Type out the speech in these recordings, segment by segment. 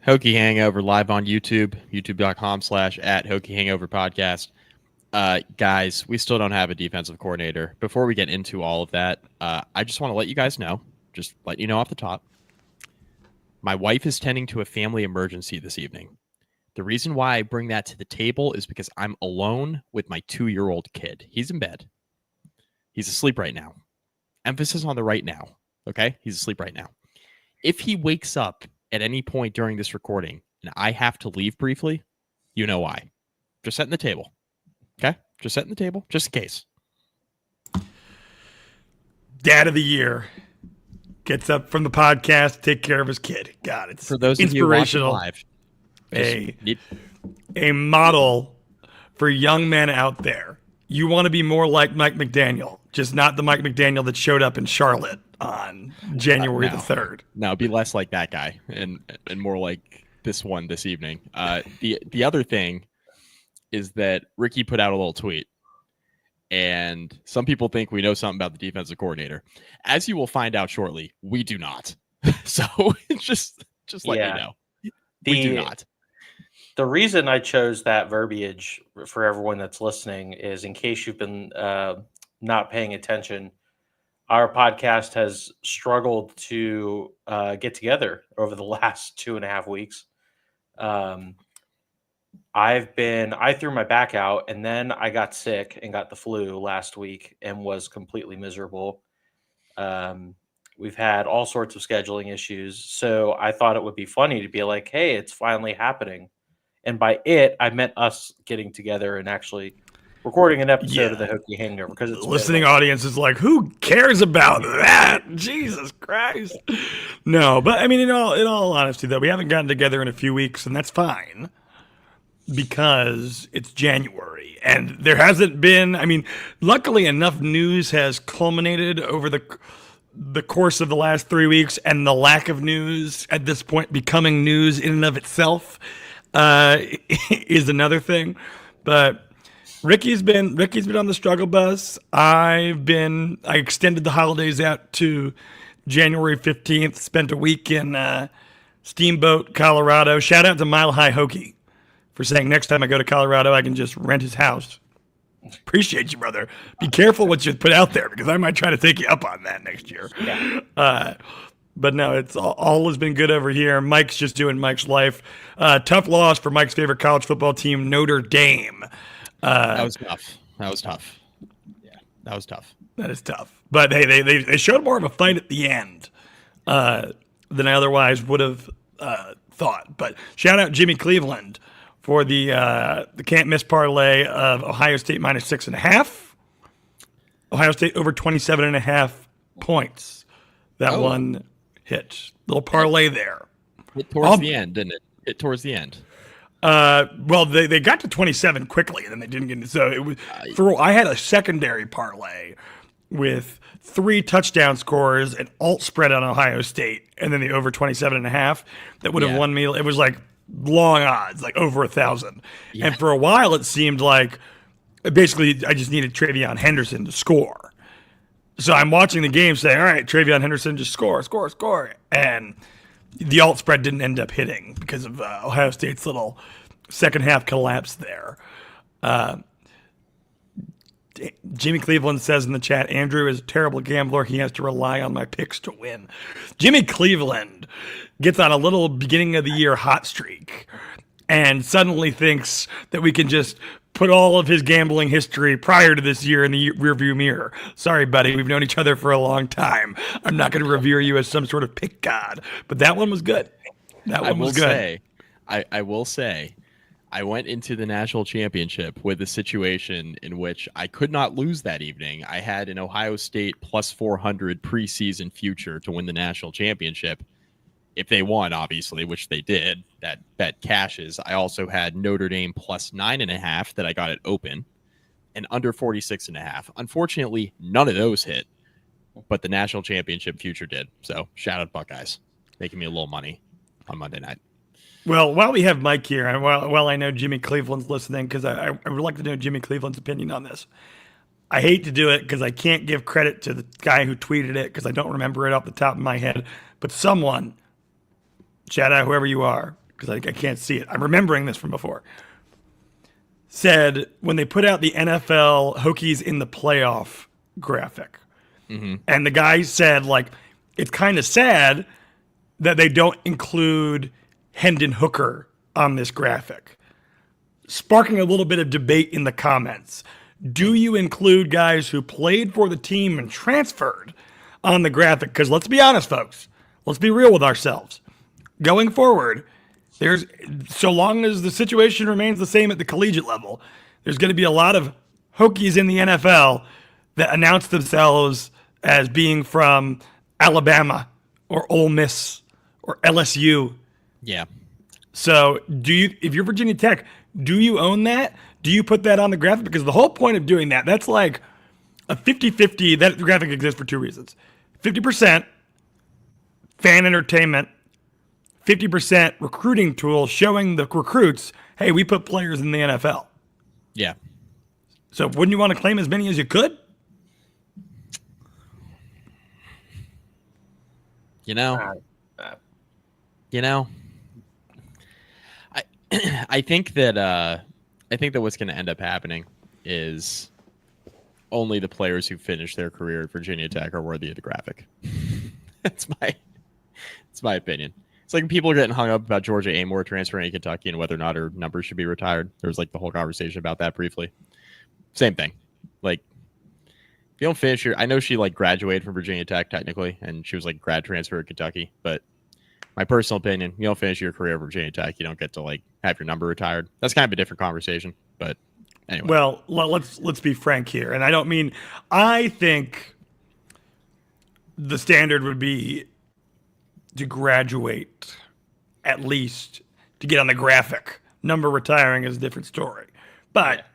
Hokie Hangover live on YouTube, youtube.com/@Hokie Hangover podcast. Guys, we still don't have a defensive coordinator. Before we get into all of that, I just want to let you guys know, just let you know off the top, my wife is tending to a family emergency this evening. The reason why I bring that to the table is because I'm alone with my 2-year-old kid. He's in bed. He's asleep right now. Emphasis on the right now. Okay? He's asleep right now. If he wakes up at any point during this recording and I have to leave briefly, you know why. Just setting the table. Okay? Just setting the table, just in case. Dad of the year gets up from the podcast to take care of his kid. God, it's for those inspirational. Of you live, a model for young men out there. You want to be more like Mike McDaniel, just not the Mike McDaniel that showed up in Charlotte on January the 3rd. No, be less like that guy and more like this one this evening. The other thing is that Ricky put out a little tweet, and some people think we know something about the defensive coordinator. As you will find out shortly, we do not. So just let you know. We do not. The reason I chose that verbiage for everyone that's listening is in case you've been not paying attention, our podcast has struggled to get together over the last 2.5 weeks. I threw my back out, and then I got sick and got the flu last week and was completely miserable. We've had all sorts of scheduling issues. So I thought it would be funny to be like, hey, it's finally happening. And by it, I meant us getting together and actually recording an episode of the Hokie Hangover. Because it's listening audience is like, who cares about that? Jesus Christ. No, but I mean, in all honesty, though, we haven't gotten together in a few weeks, and that's fine. Because it's January and there hasn't been, luckily enough news has culminated over the course of the last 3 weeks, and the lack of news at this point becoming news in and of itself is another thing. But Ricky's been on the struggle bus. I extended the holidays out to January 15th, spent a week in Steamboat, Colorado. Shout out to Mile High Hokie for saying next time I go to Colorado, I can just rent his house. Appreciate you, brother. Be careful what you put out there, because I might try to take you up on that next year. Yeah. But no, it's all has been good over here. Mike's just doing Mike's life. Tough loss for Mike's favorite college football team, Notre Dame. That was tough. Yeah, that was tough. That is tough. But hey, they showed more of a fight at the end than I otherwise would have thought. But shout out Jimmy Cleveland for the can't miss parlay of Ohio State -6.5. Ohio State over 27.5 points. That one hit. Little parlay there. Hit towards the end, didn't it? Hit towards the end. Well, they got to 27 quickly, and then they didn't get it. So it was I had a secondary parlay with 3 touchdown scores, an alt spread on Ohio State, and then the over 27.5 that would have won me. It was like long odds, like over 1,000. Yeah. And for a while, it seemed like basically I just needed Travion Henderson to score. So I'm watching the game saying, all right, Travion Henderson, just score. And the alt spread didn't end up hitting because of Ohio State's little second half collapse there. Jimmy Cleveland says in the chat, Andrew is a terrible gambler. He has to rely on my picks to win. Jimmy Cleveland gets on a little beginning of the year hot streak and suddenly thinks that we can just put all of his gambling history prior to this year in the rearview mirror. Sorry, buddy. We've known each other for a long time. I'm not going to revere you as some sort of pick god. But that one was good. I will say, I went into the national championship with a situation in which I could not lose that evening. I had an Ohio State +400 preseason future to win the national championship. If they won, obviously, which they did, that bet cashes. I also had Notre Dame +9.5 that I got it open, and under 46.5. Unfortunately, none of those hit, but the national championship future did. So shout out Buckeyes, making me a little money on Monday night. Well, while we have Mike here, and while I know Jimmy Cleveland's listening, because I would like to know Jimmy Cleveland's opinion on this. I hate to do it because I can't give credit to the guy who tweeted it because I don't remember it off the top of my head. But someone, shout out whoever you are, because I can't see it. I'm remembering this from before. Said when they put out the NFL Hokies in the playoff graphic, and the guy said, like, it's kind of sad that they don't include Hendon Hooker on this graphic, sparking a little bit of debate in the comments. Do you include guys who played for the team and transferred on the graphic? Because let's be honest, folks. Let's be real with ourselves. Going forward, there's so long as the situation remains the same at the collegiate level, there's going to be a lot of Hokies in the NFL that announce themselves as being from Alabama or Ole Miss or LSU. Yeah. So if you're Virginia Tech, do you own that? Do you put that on the graphic? Because the whole point of doing that, that's like a 50-50. That graphic exists for two reasons. 50% fan entertainment, 50% recruiting tool showing the recruits, hey, we put players in the NFL. Yeah. So wouldn't you want to claim as many as you could? You know, I think that what's going to end up happening is only the players who finish their career at Virginia Tech are worthy of the graphic. That's my opinion. It's like people are getting hung up about Georgia Amore transferring to Kentucky and whether or not her numbers should be retired. There was like the whole conversation about that briefly. Same thing. Like, if you don't finish I know she like graduated from Virginia Tech technically, and she was like grad transfer at Kentucky, but my personal opinion, you don't finish your career at Virginia Tech, you don't get to like have your number retired. That's kind of a different conversation, but anyway. Well, let's be frank here, and I think the standard would be to graduate at least to get on the graphic. Number retiring is a different story. But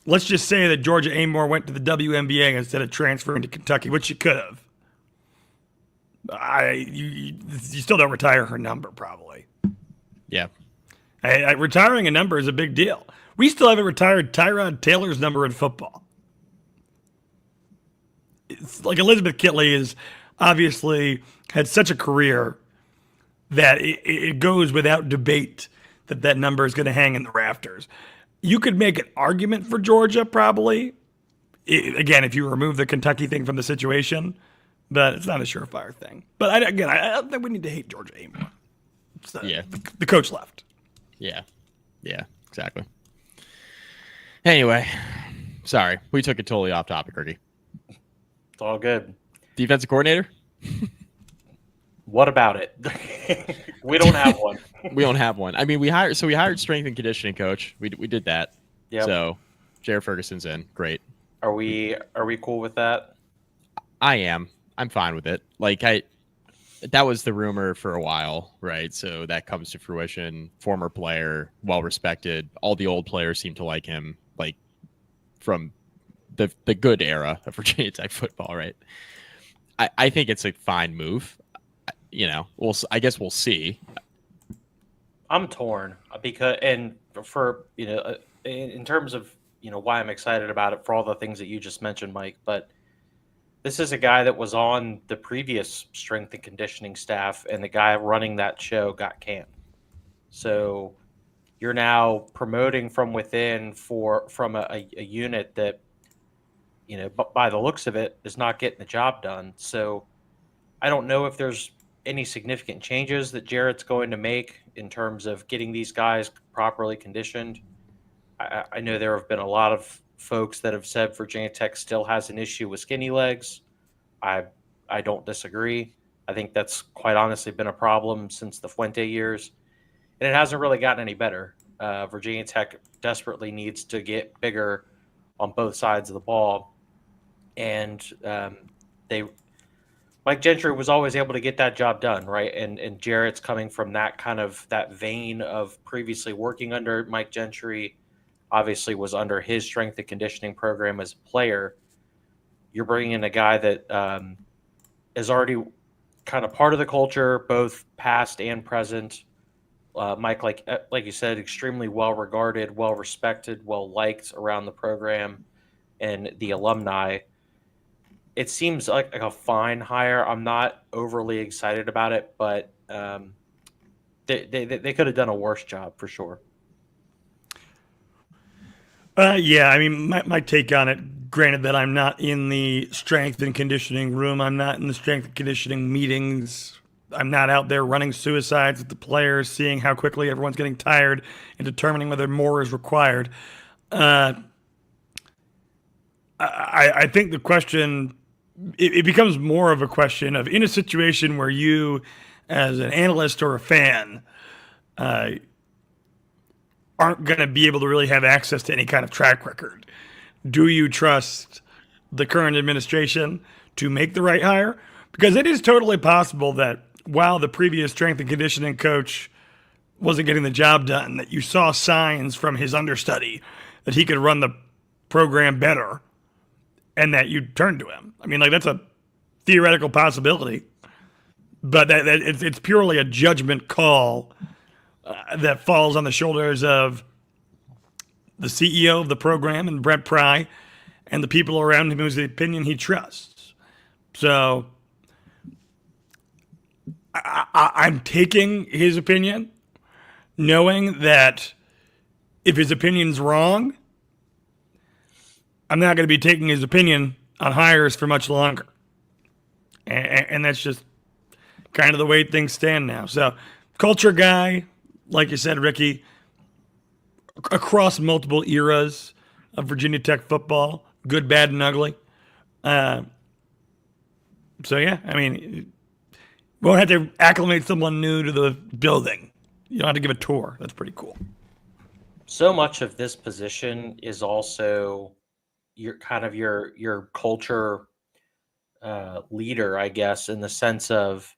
let's just say that Georgia Amore went to the WNBA instead of transferring to Kentucky, which she could have. You still don't retire her number, probably. Yeah. Retiring a number is a big deal. We still haven't retired Tyrod Taylor's number in football. It's like Elizabeth Kitley is obviously had such a career that it goes without debate that number is going to hang in the rafters. You could make an argument for Georgia, probably. Again, if you remove the Kentucky thing from the situation, but it's not a surefire thing. But I don't think we need to hate Georgia Amore. Yeah. The coach left. Yeah. Yeah, exactly. Anyway, sorry. We took it totally off topic, Ricky. It's all good. Defensive coordinator? What about it? We don't have one. We don't have one. I mean, we hired strength and conditioning coach. We did that. Yeah. So Jared Ferguson's in. Great. Are we cool with that? I am. I'm fine with it. Like that was the rumor for a while, right? So that comes to fruition. Former player, well respected. All the old players seem to like him, like from the good era of Virginia Tech football, right? I think it's a fine move. You know, I guess we'll see. I'm torn because, and for, in terms of, why I'm excited about it for all the things that you just mentioned, Mike, but this is a guy that was on the previous strength and conditioning staff, and the guy running that show got canned. So you're now promoting from within from a unit that, by the looks of it, is not getting the job done. So I don't know if there's any significant changes that Jarrett's going to make in terms of getting these guys properly conditioned. I know there have been a lot of folks that have said Virginia Tech still has an issue with skinny legs. I don't disagree. I think that's quite honestly been a problem since the Fuente years, and it hasn't really gotten any better. Virginia Tech desperately needs to get bigger on both sides of the ball, and Mike Gentry was always able to get that job done, right? And Jarrett's coming from that vein of previously working under Mike Gentry, obviously was under his strength and conditioning program as a player. You're bringing in a guy that is already kind of part of the culture, both past and present. Mike, like you said, extremely well regarded, well respected, well liked around the program and the alumni. It seems like a fine hire. I'm not overly excited about it, but they could have done a worse job for sure. Yeah, I mean, my take on it, granted that I'm not in the strength and conditioning room, I'm not in the strength and conditioning meetings, I'm not out there running suicides with the players, seeing how quickly everyone's getting tired and determining whether more is required. I think the question, it becomes more of a question of in a situation where you, as an analyst or a fan, aren't going to be able to really have access to any kind of track record. Do you trust the current administration to make the right hire? Because it is totally possible that while the previous strength and conditioning coach wasn't getting the job done, that you saw signs from his understudy that he could run the program better and that you turned to him. I mean, like, that's a theoretical possibility, but it's purely a judgment call that falls on the shoulders of the CEO of the program and Brett Pry and the people around him whose opinion he trusts. So I'm taking his opinion, knowing that if his opinion's wrong, I'm not going to be taking his opinion on hires for much longer. And that's just kind of the way things stand now. So, culture guy, like you said, Ricky, across multiple eras of Virginia Tech football, good, bad, and ugly. So, yeah, I mean, won't have to acclimate someone new to the building. You don't have to give a tour. That's pretty cool. So much of this position is also your kind of your culture leader, I guess, in the sense of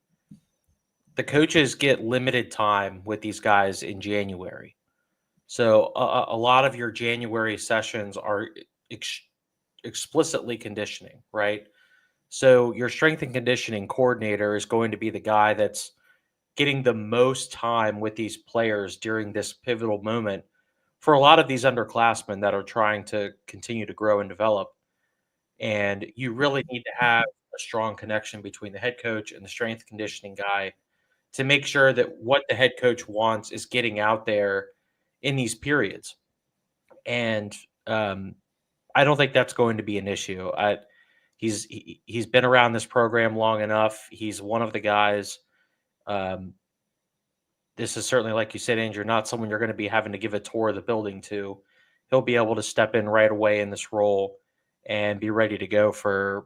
the coaches get limited time with these guys in January. So a lot of your January sessions are explicitly conditioning, right? So your strength and conditioning coordinator is going to be the guy that's getting the most time with these players during this pivotal moment for a lot of these underclassmen that are trying to continue to grow and develop. And you really need to have a strong connection between the head coach and the strength conditioning guy to make sure that what the head coach wants is getting out there in these periods. And I don't think that's going to be an issue. He's been around this program long enough. He's one of the guys. This is certainly, like you said, Andrew, not someone you're going to be having to give a tour of the building to. He'll be able to step in right away in this role and be ready to go for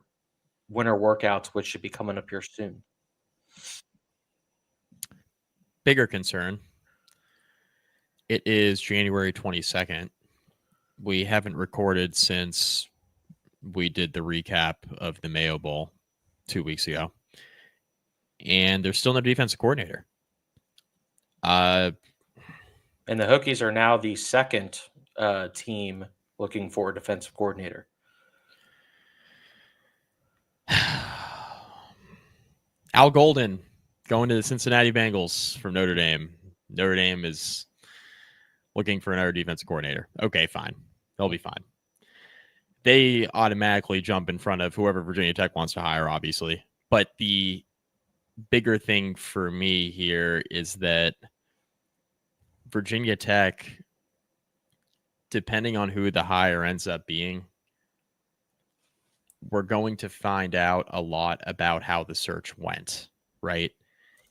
winter workouts, which should be coming up here soon. Bigger concern. It is January 22nd. We haven't recorded since we did the recap of the Mayo Bowl 2 weeks ago. And there's still no defensive coordinator. And the Hokies are now the second team looking for a defensive coordinator. Al Golden going to the Cincinnati Bengals from Notre Dame. Notre Dame is looking for another defensive coordinator. Okay, fine. They'll be fine. They automatically jump in front of whoever Virginia Tech wants to hire, obviously. But the bigger thing for me here is that Virginia Tech, depending on who the hire ends up being, we're going to find out a lot about how the search went, right?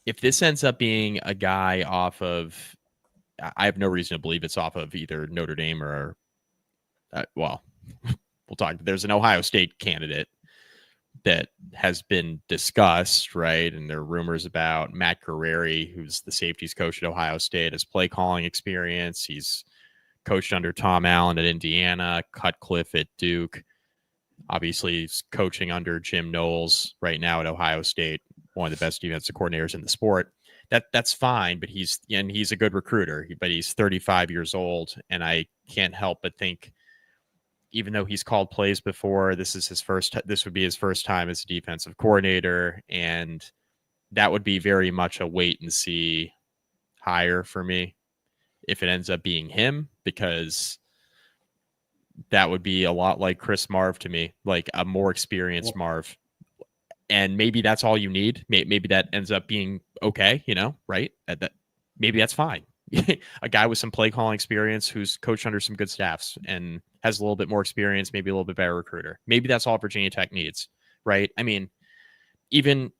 If this ends up being a guy off of, I have no reason to believe it's off of either Notre Dame or, we'll talk. There's an Ohio State candidate that has been discussed, right? And there are rumors about Matt Guerrieri, who's the safeties coach at Ohio State, has play calling experience. He's coached under Tom Allen at Indiana, Cutcliffe at Duke. Obviously, he's coaching under Jim Knowles right now at Ohio State, one of the best defensive coordinators in the sport. That's fine, but he's a good recruiter, but he's 35 years old, and I can't help but think, even though he's called plays before, this would be his first time as a defensive coordinator, and that would be very much a wait and see hire for me if it ends up being him, because that would be a lot like Chris Marv to me, like a more experienced Marv. And maybe that's all you need. Maybe that ends up being okay, right? maybe that's fine. A guy with some play calling experience who's coached under some good staffs and has a little bit more experience, maybe a little bit better recruiter. Maybe that's all Virginia Tech needs, right? I mean, even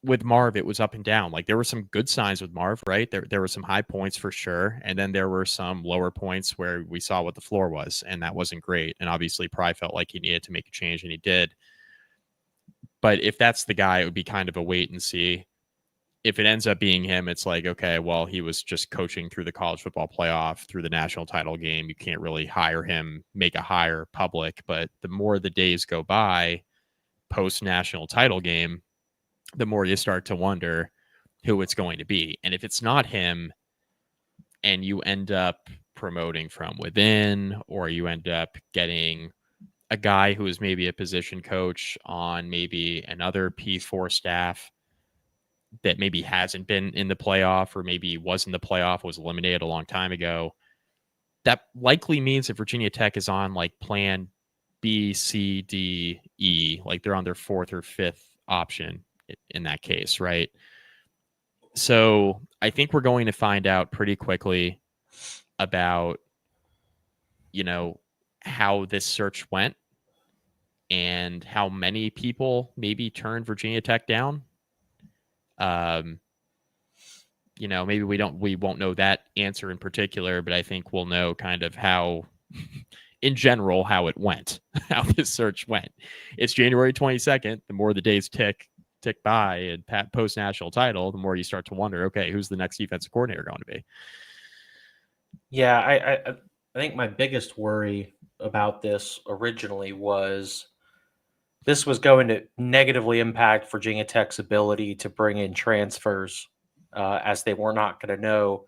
with Marv, it was up and down. Like there were some good signs with Marv, right? There were some high points for sure. And then there were some lower points where we saw what the floor was, and that wasn't great. And obviously Pry felt like he needed to make a change, and he did. But if that's the guy, it would be kind of a wait and see. If it ends up being him, it's like, okay, well, he was just coaching through the college football playoff, through the national title game. You can't really hire him, make a hire public. But the more the days go by, post national title game, the more you start to wonder who it's going to be. And if it's not him and you end up promoting from within, or you end up getting a guy who is maybe a position coach on maybe another P4 staff that maybe hasn't been in the playoff, or maybe was in the playoff, was eliminated a long time ago, that likely means that Virginia Tech is on like plan B, C, D, E, like they're on their fourth or fifth option in that case, right? So I think we're going to find out pretty quickly about, how this search went and how many people maybe turned Virginia Tech down. Maybe we won't know that answer in particular, but I think we'll know kind of how, in general, how it went, how this search went. It's January 22nd. The more the days tick by and post national title, the more you start to wonder, okay, who's the next defensive coordinator going to be? Yeah, I think my biggest worry about this originally was this was going to negatively impact Virginia Tech's ability to bring in transfers, as they were not going to know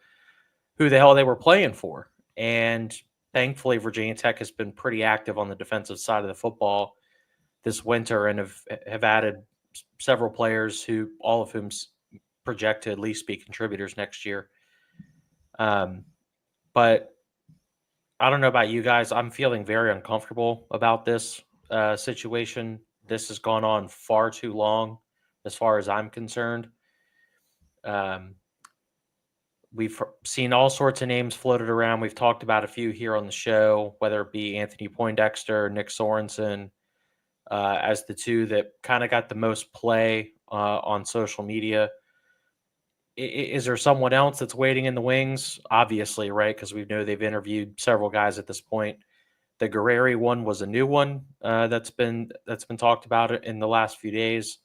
who the hell they were playing for. And thankfully, Virginia Tech has been pretty active on the defensive side of the football this winter and have added several players who, all of whom project to at least be contributors next year. But I don't know about you guys. I'm feeling very uncomfortable about this situation. This has gone on far too long, as far as I'm concerned. We've seen all sorts of names floated around. We've talked about a few here on the show, whether it be Anthony Poindexter, Nick Sorensen, as the two that kind of got the most play on social media. Is there someone else that's waiting in the wings? Obviously, right? Because we know they've interviewed several guys at this point. The Guerreri one was a new one that's been talked about in the last few days.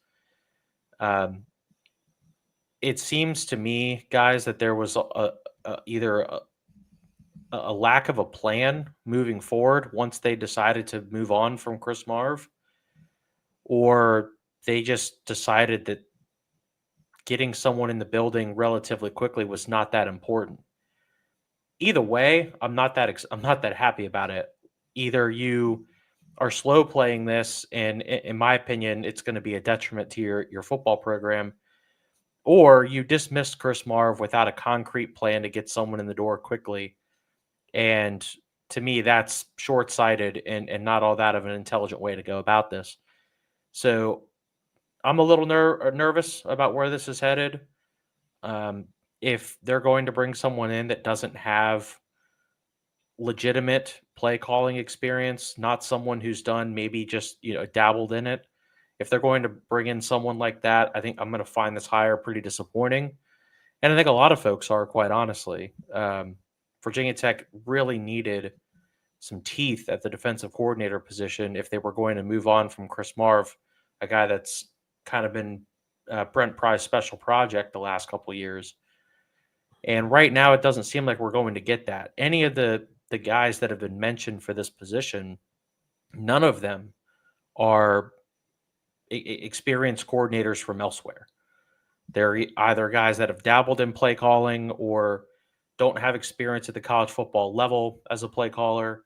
It seems to me, guys, that there was either a lack of a plan moving forward once they decided to move on from Chris Marv, or they just decided that getting someone in the building relatively quickly was not that important. Either way, I'm not that happy about it. Either you are slow playing this, and in my opinion, it's going to be a detriment to your football program, or you dismissed Chris Marv without a concrete plan to get someone in the door quickly. And to me, that's short-sighted and not all that of an intelligent way to go about this. So I'm a little nervous about where this is headed. If they're going to bring someone in that doesn't have legitimate play calling experience, not someone who's done maybe just dabbled in it, if they're going to bring in someone like that, I think I'm going to find this hire pretty disappointing. And I think a lot of folks are, quite honestly. Virginia Tech really needed some teeth at the defensive coordinator position if they were going to move on from Chris Marv, a guy that's kind of been Brent Pry's special project the last couple of years. And right now, it doesn't seem like we're going to get that. Any of the guys that have been mentioned for this position, none of them are experienced coordinators from elsewhere. They're either guys that have dabbled in play calling or don't have experience at the college football level as a play caller.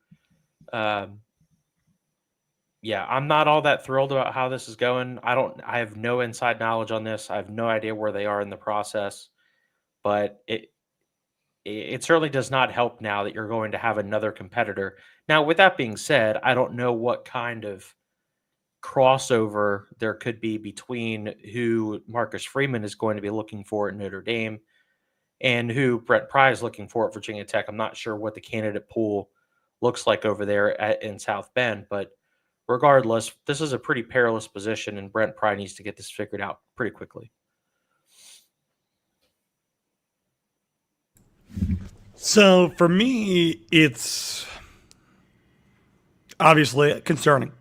Yeah, I'm not all that thrilled about how this is going. I have no inside knowledge on this. I have no idea where they are in the process, but it certainly does not help now that you're going to have another competitor. Now, with that being said, I don't know what kind of crossover there could be between who Marcus Freeman is going to be looking for at Notre Dame and who Brent Pry is looking for at Virginia Tech. I'm not sure what the candidate pool looks like over there in South Bend, but regardless, this is a pretty perilous position, and Brent Pry needs to get this figured out pretty quickly. So for me, it's obviously concerning.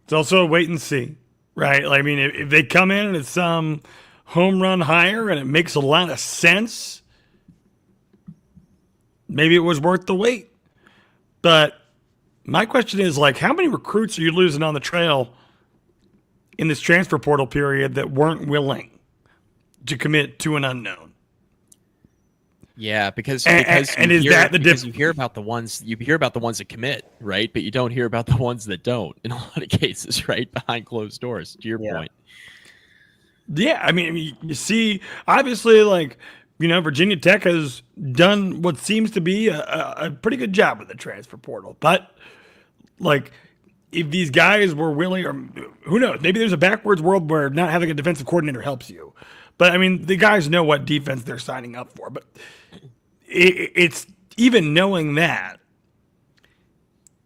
It's also a wait and see, right? I mean, if they come in and it's some home run hire and it makes a lot of sense, maybe it was worth the wait. But my question is, like, how many recruits are you losing on the trail in this transfer portal period that weren't willing to commit to an unknown? Yeah, because And is that the because you hear about the ones that commit, right? But you don't hear about the ones that don't in a lot of cases, right? Behind closed doors, to your point. Yeah, I mean, you see, obviously, like, Virginia Tech has done what seems to be a pretty good job with the transfer portal. But, like, if these guys were willing, or who knows, maybe there's a backwards world where not having a defensive coordinator helps you. But, I mean, the guys know what defense they're signing up for. But it's even knowing that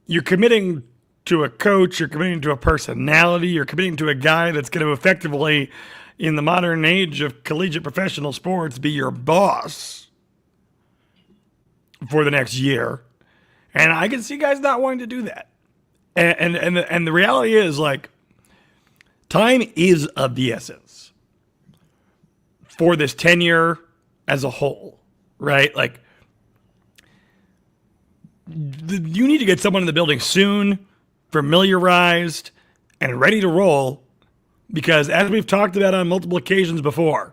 you're committing to a coach, you're committing to a personality, you're committing to a guy that's going to effectively, in the modern age of collegiate professional sports, be your boss for the next year. And I can see guys not wanting to do that. And the reality is, like, time is of the essence for this tenure as a whole, right? Like, you need to get someone in the building soon, familiarized, and ready to roll. Because as we've talked about on multiple occasions before,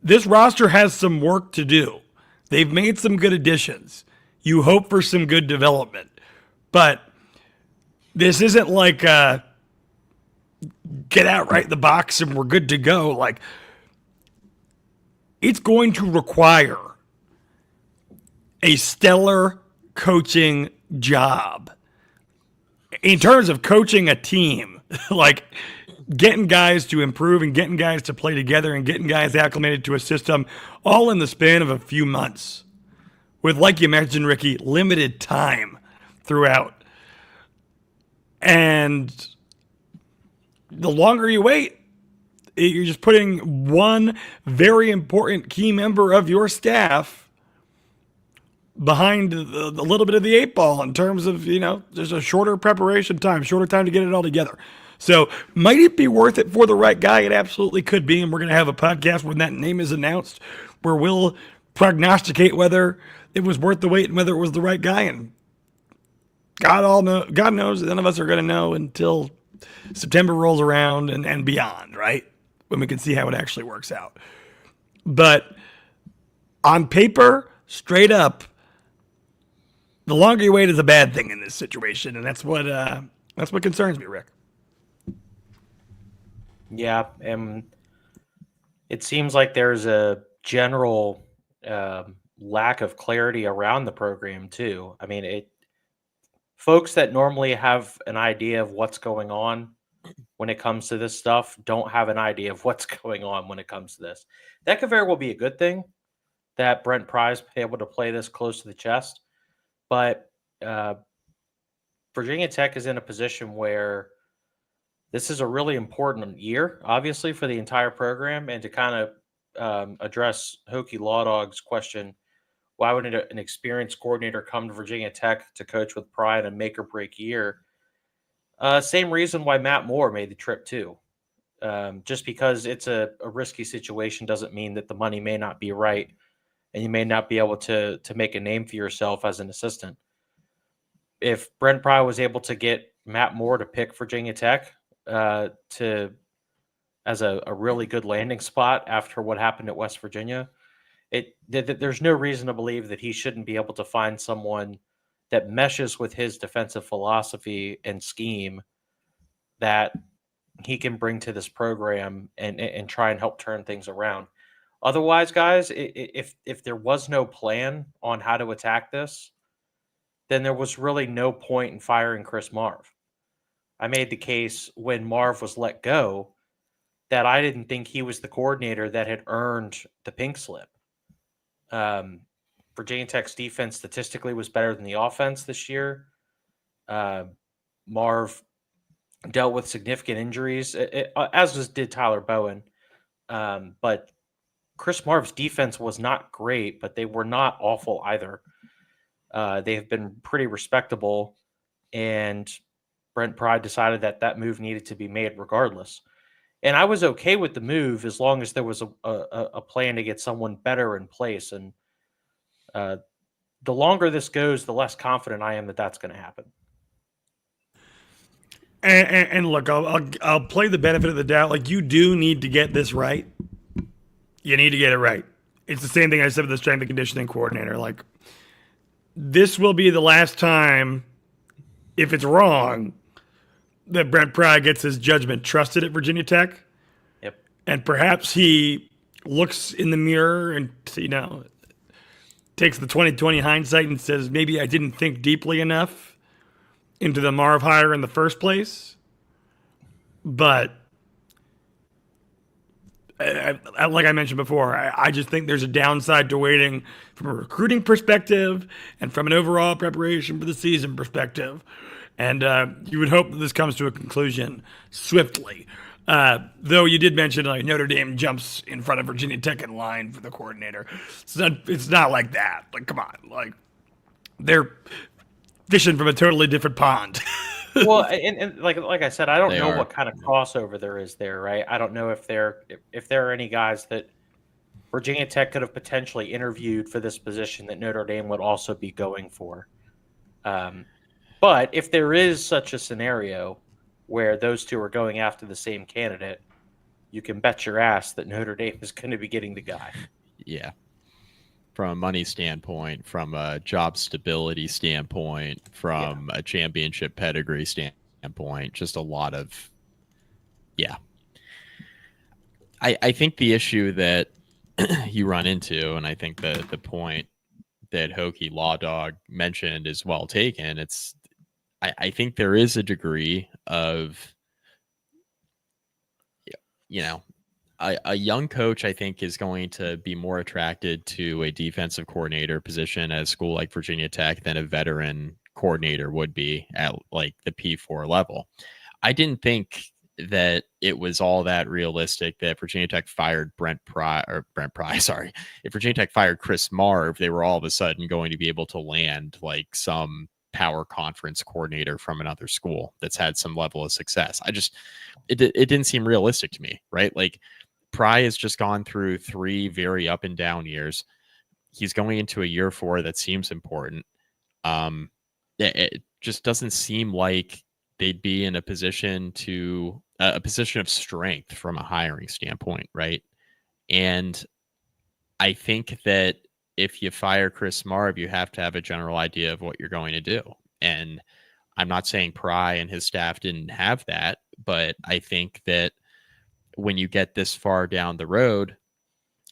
this roster has some work to do. They've made some good additions. You hope for some good development. But this isn't like get out right the box and we're good to go. Like, it's going to require a stellar coaching job in terms of coaching a team. Like, getting guys to improve and getting guys to play together and getting guys acclimated to a system all in the span of a few months with, like you mentioned, Ricky, limited time throughout. And the longer you wait, you're just putting one very important key member of your staff behind a little bit of the eight ball in terms of, there's a shorter preparation time, shorter time to get it all together. So might it be worth it for the right guy? It absolutely could be. And we're going to have a podcast when that name is announced where we'll prognosticate whether it was worth the wait and whether it was the right guy. And God knows, none of us are going to know until September rolls around and beyond, right? When we can see how it actually works out. But on paper, straight up, the longer you wait is a bad thing in this situation. And that's what concerns me, Rick. Yeah, and it seems like there's a general lack of clarity around the program too. I mean, folks that normally have an idea of what's going on when it comes to this stuff don't have an idea of what's going on when it comes to this. That could very well be a good thing that Brent Pry's able to play this close to the chest, but Virginia Tech is in a position where this is a really important year, obviously, for the entire program. And to kind of address Hokie Lawdog's question, why would an experienced coordinator come to Virginia Tech to coach with Pry in a make or break year? Same reason why Matt Moore made the trip too. Just because it's a risky situation doesn't mean that the money may not be right and you may not be able to make a name for yourself as an assistant. If Brent Pry was able to get Matt Moore to pick Virginia Tech as a really good landing spot after what happened at West Virginia, there's no reason to believe that he shouldn't be able to find someone that meshes with his defensive philosophy and scheme that he can bring to this program and try and help turn things around. Otherwise, guys, if there was no plan on how to attack this, then there was really no point in firing Chris Marv. I made the case when Marv was let go that I didn't think he was the coordinator that had earned the pink slip. Virginia Tech's defense statistically was better than the offense this year. Marv dealt with significant injuries, as did Tyler Bowen. But Chris Marv's defense was not great, but they were not awful either. They have been pretty respectable, and Brent Pry decided that move needed to be made regardless. And I was okay with the move as long as there was a plan to get someone better in place. And the longer this goes, the less confident I am that that's going to happen. And look, I'll play the benefit of the doubt. Like, you do need to get this right. You need to get it right. It's the same thing I said with the strength and conditioning coordinator. Like, this will be the last time, if it's wrong, that Brent Pry gets his judgment trusted at Virginia Tech. Yep. And perhaps he looks in the mirror and, takes the 2020 hindsight and says, maybe I didn't think deeply enough into the Marv hire in the first place. But like I mentioned before, I just think there's a downside to waiting from a recruiting perspective and from an overall preparation for the season perspective. And you would hope that this comes to a conclusion swiftly. Though you did mention Notre Dame jumps in front of Virginia Tech in line for the coordinator. It's not like that. Like, come on. Like, they're fishing from a totally different pond. Well, and like I said, I don't know are. what kind of crossover there is there, right? I don't know if there are any guys that Virginia Tech could have potentially interviewed for this position that Notre Dame would also be going for. But if there is such a scenario where those two are going after the same candidate, you can bet your ass that Notre Dame is going to be getting the guy. Yeah. From a money standpoint, from a job stability standpoint, from a championship pedigree standpoint, just a lot of, I think the issue that you run into, and I think the point that Hokie Law Dog mentioned is well taken. I think there is a degree of, a young coach, I think, is going to be more attracted to a defensive coordinator position at a school like Virginia Tech than a veteran coordinator would be at like the P4 level. I didn't think that it was all that realistic that Virginia Tech fired if Virginia Tech fired Chris Marv, they were all of a sudden going to be able to land like some power conference coordinator from another school that's had some level of success. It didn't seem realistic to me, right? Like, Pry has just gone through 3 very up and down years. He's going into a year 4 that seems important. It just doesn't seem like they'd be in a position of strength from a hiring standpoint, right? And I think that if you fire Chris Marv, you have to have a general idea of what you're going to do. And I'm not saying Pry and his staff didn't have that, but I think that when you get this far down the road,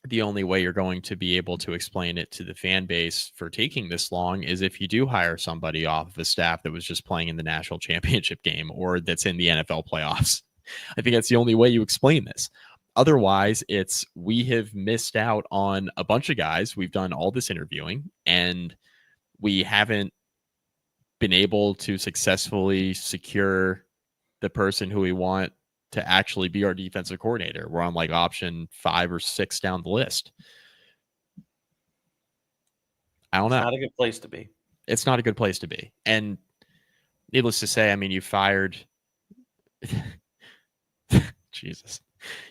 the only way you're going to be able to explain it to the fan base for taking this long is if you do hire somebody off of a staff that was just playing in the national championship game or that's in the NFL playoffs. I think that's the only way you explain this. Otherwise, we have missed out on a bunch of guys. We've done all this interviewing and we haven't been able to successfully secure the person who we want to actually be our defensive coordinator. We're on like option 5 or 6 down the list. I don't know. It's not a good place to be. It's not a good place to be. And needless to say, I mean, you fired Jesus.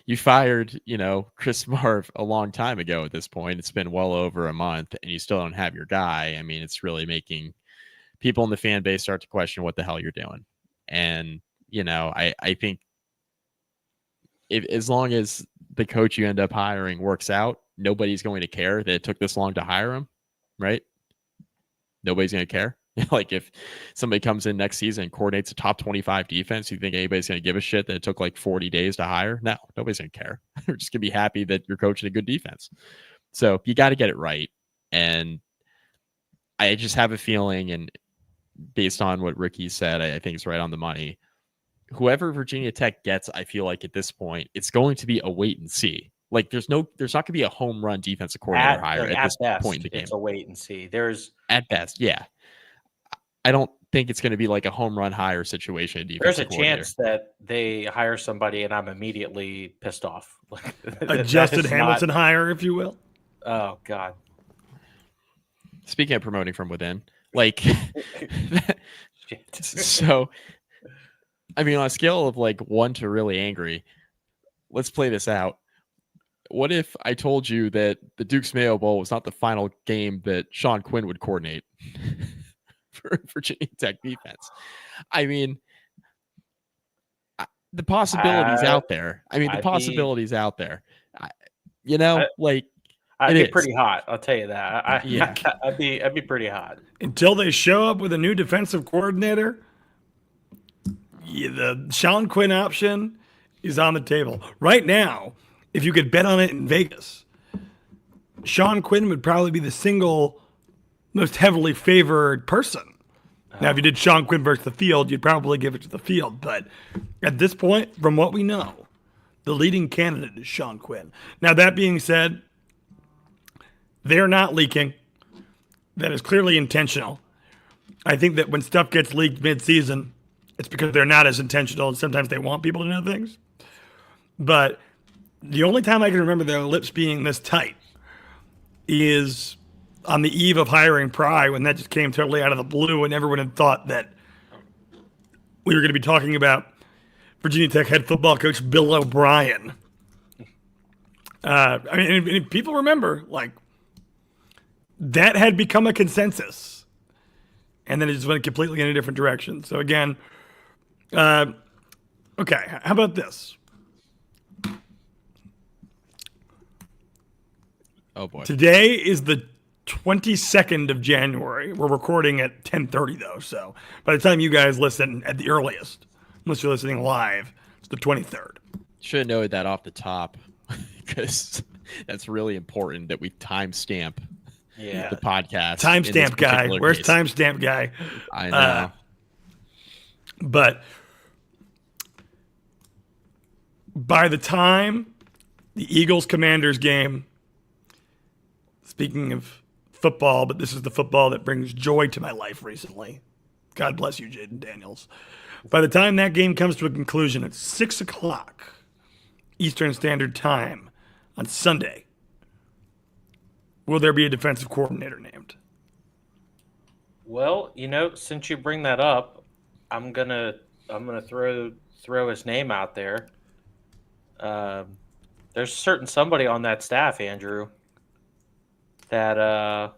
You fired, Chris Marv a long time ago at this point. It's been well over a month and you still don't have your guy. I mean, it's really making people in the fan base start to question what the hell you're doing. And, I think as long as the coach you end up hiring works out, nobody's going to care that it took this long to hire him, right? Nobody's going to care. Like if somebody comes in next season and coordinates a top 25 defense, you think anybody's going to give a shit that it took like 40 days to hire? No, nobody's going to care. They're just going to be happy that you're coaching a good defense. So you got to get it right. And I just have a feeling, and based on what Ricky said, I think it's right on the money. Whoever Virginia Tech gets, I feel like at this point, it's going to be a wait and see. Like there's not going to be a home run defensive coordinator hire at this best, point in the game. It's a wait and see. At best, yeah. I don't think it's going to be like a home run hire situation. There's a chance that they hire somebody and I'm immediately pissed off. A Justin Hamilton hire, if you will. Oh God. Speaking of promoting from within, like, so, I mean, on a scale of like 1 to really angry, let's play this out. What if I told you that the Duke's Mayo Bowl was not the final game that Sean Quinn would coordinate for Virginia Tech defense? I mean, the possibilities out there. I mean, the possibilities out there. I'd be pretty hot. I'll tell you that. I'd be pretty hot until they show up with a new defensive coordinator. Yeah, the Sean Quinn option is on the table right now. If you could bet on it in Vegas, Sean Quinn would probably be the single most heavily favored person. Now, if you did Sean Quinn versus the field, you'd probably give it to the field. But at this point, from what we know, the leading candidate is Sean Quinn. Now, that being said, they're not leaking. That is clearly intentional. I think that when stuff gets leaked mid-season, it's because they're not as intentional, and sometimes they want people to know things. But the only time I can remember their lips being this tight is on the eve of hiring Pry, when that just came totally out of the blue and everyone had thought that we were going to be talking about Virginia Tech head football coach Bill O'Brien. I mean, and people remember, like, that had become a consensus. And then it just went completely in a different direction. So, again, okay, how about this? Oh, boy. Today is the 22nd of January. We're recording at 10:30, though. So by the time you guys listen at the earliest, unless you're listening live, it's the 23rd. Should have noted that off the top because that's really important that we timestamp the podcast. Timestamp guy. Where's timestamp guy? I know. But by the time the Eagles-Commanders game, speaking of football, but this is the football that brings joy to my life recently. God bless you, Jaden Daniels. By the time that game comes to a conclusion at 6 o'clock Eastern Standard Time on Sunday, will there be a defensive coordinator named? Well, since you bring that up, I'm gonna throw his name out there. There's somebody on that staff, Andrew, that I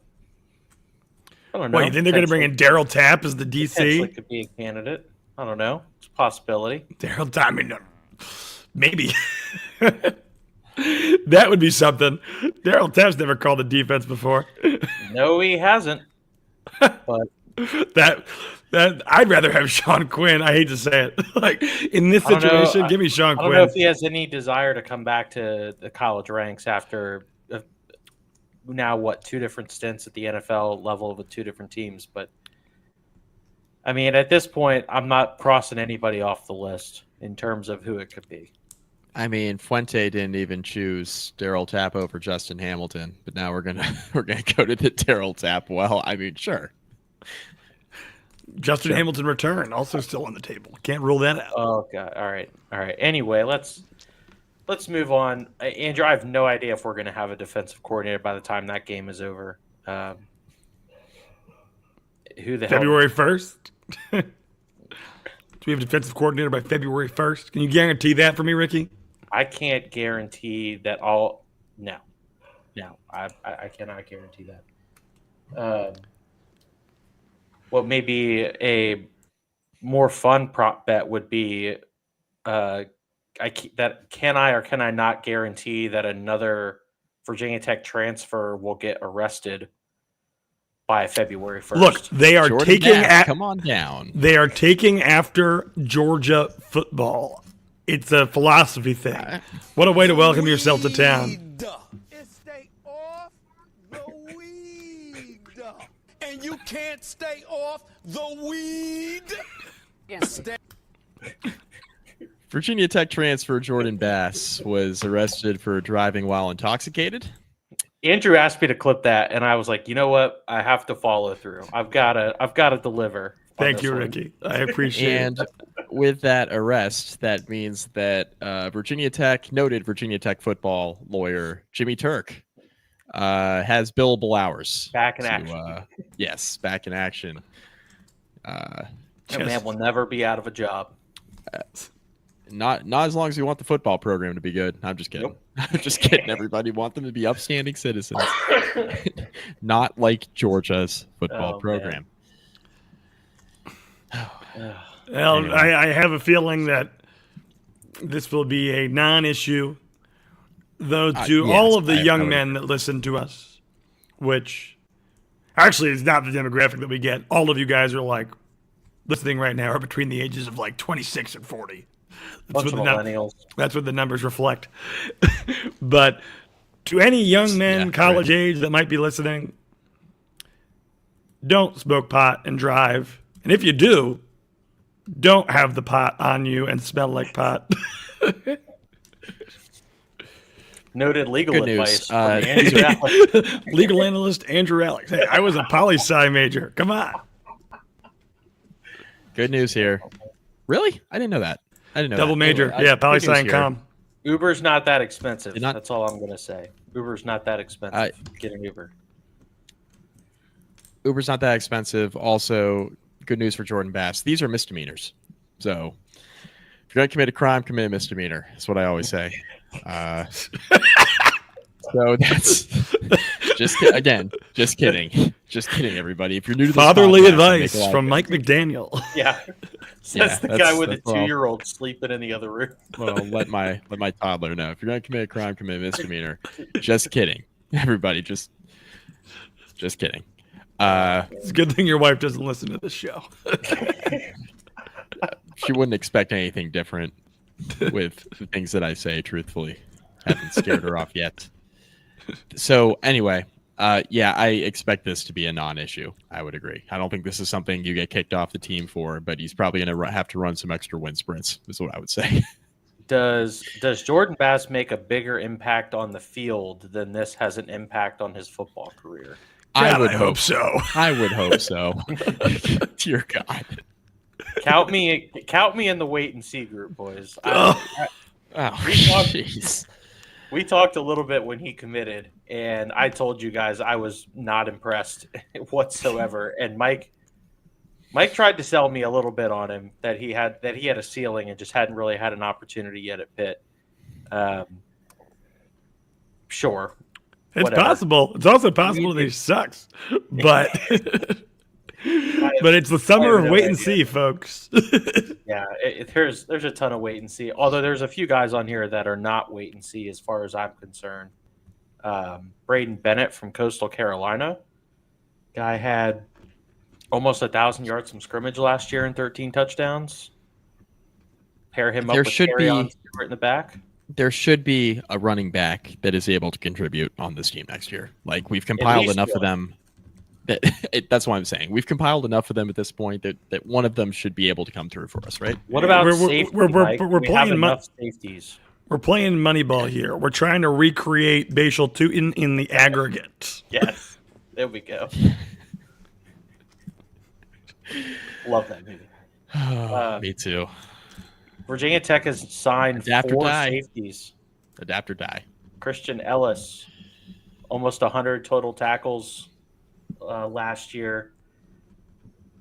don't know. What, you think they're going to bring in Daryl Tapp as the DC? Could be a candidate. I don't know. It's a possibility. Daryl Tapp, maybe. That would be something. Daryl Tapp's never called a defense before. No, he hasn't. But that I'd rather have Sean Quinn. I hate to say it. Like, in this situation, give me Sean Quinn. I don't know if he has any desire to come back to the college ranks after now 2 different stints at the NFL level with 2 different teams. But I mean, at this point, I'm not crossing anybody off the list in terms of who it could be. I mean, Fuente didn't even choose Daryl Tapp over Justin Hamilton, but now we're gonna go to the Daryl Tapp. Well, I mean, sure. Justin Hamilton return also still on the table. Can't rule that out. Oh God! All right. Anyway, let's move on. Andrew, I have no idea if we're going to have a defensive coordinator by the time that game is over. Who the February 1st? Do we have a defensive coordinator by February 1st? Can you guarantee that for me, Ricky? I can't guarantee that all. No, I cannot guarantee that. What may be a more fun prop bet would be can I or can I not guarantee that another Virginia Tech transfer will get arrested by February 1st? Look, they are come on down. They are taking after Georgia football. It's a philosophy thing. What a way to welcome yourself to town. Stay off the weed. And you can't stay off the weed. Yeah. Virginia Tech transfer Jordan Bass was arrested for driving while intoxicated. Andrew asked me to clip that, and I was like, you know what? I have to follow through. I've gotta deliver. Thank you, Ricky. I appreciate And it. with that arrest, that means that noted Virginia Tech football lawyer Jimmy Turk has billable hours. Back in action. Yes, back in action. That man will never be out of a job. Not as long as you want the football program to be good. I'm just kidding. Nope. I'm just kidding. Everybody want them to be upstanding citizens, not like Georgia's football program. Well, Anyway. I have a feeling that this will be a non-issue, though, to yes, all of the I young would men that listen to us, which actually is not the demographic that we get. All of you guys are like listening right now are between the ages of like 26 and 40. Bunch of millennials. That's what the numbers reflect. But to any young men, college age that might be listening, don't smoke pot and drive. And if you do, don't have the pot on you and smell like pot. Noted legal Good advice news. from Andrew Alex. Legal analyst Andrew Alex. Hey, I was a poli-sci major. Come on. Good news here. Really? I didn't know that. I didn't know Double that. major. Anyway, Yeah, good poli-sci news and here. com. Uber's not that expensive. Did not- That's all I'm going to say. Uber's not that expensive. Get an Uber. Uber's not that expensive. Also, good news for Jordan Bass. These are misdemeanors. So if you're going to commit a crime, commit a misdemeanor. That's what I always say. So that's just kidding. Just kidding, everybody. If you're new to this Fatherly podcast, advice from Mike McDaniel. Yeah. Says the that's- guy with a that's all. 2-year-old sleeping in the other room. Well, let my toddler know. If you're going to commit a crime, commit a misdemeanor. Just kidding, everybody. Just kidding. It's a good thing your wife doesn't listen to the show. She wouldn't expect anything different with the things that I say. Truthfully, haven't scared her off yet. So anyway, yeah, I expect this to be a non-issue. I would agree. I don't think this is something you get kicked off the team for, but he's probably going to have to run some extra wind sprints. Is what I would say. Does Jordan Bass make a bigger impact on the field than this has an impact on his football career? God, I hope so. I would hope so. Dear God. Count me in the wait and see group, boys. Oh, jeez. We talked a little bit when he committed, and I told you guys I was not impressed whatsoever. And Mike tried to sell me a little bit on him that he had a ceiling and just hadn't really had an opportunity yet at Pitt. Sure, It's whatever. possible. It's also possible that he sucks. But but it's the summer of wait and see, folks. Yeah, there's a ton of wait and see. Although there's a few guys on here that are not wait and see as far as I'm concerned. Braden Bennett from Coastal Carolina. Guy had almost 1,000 yards from scrimmage last year and 13 touchdowns. Pair him up There with should Carryon be- Stewart in the back. There should be a running back that is able to contribute on this team next year. Like we've compiled least enough of one. them. That's what I'm saying. We've compiled enough of them at this point that one of them should be able to come through for us, right? What about We're- safety, we're Mike? we're We have playing mu- enough safeties. We're playing Moneyball here. We're trying to recreate Bashal 2 in the aggregate. Yes, there we go. Love that movie. Me too. Virginia Tech has signed Adapt or 4 die. safeties. Adapt or die. Christian Ellis, almost 100 total tackles last year.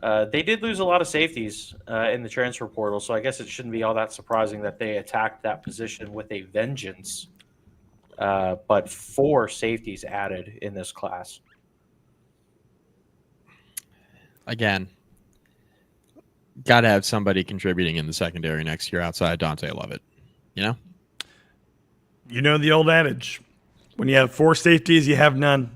They did lose a lot of safeties in the transfer portal, so I guess it shouldn't be all that surprising that they attacked that position with a vengeance. But 4 safeties added in this class. Again, got to have somebody contributing in the secondary next year outside Dante Lovett. You know? You know the old adage. When you have 4 safeties, you have none.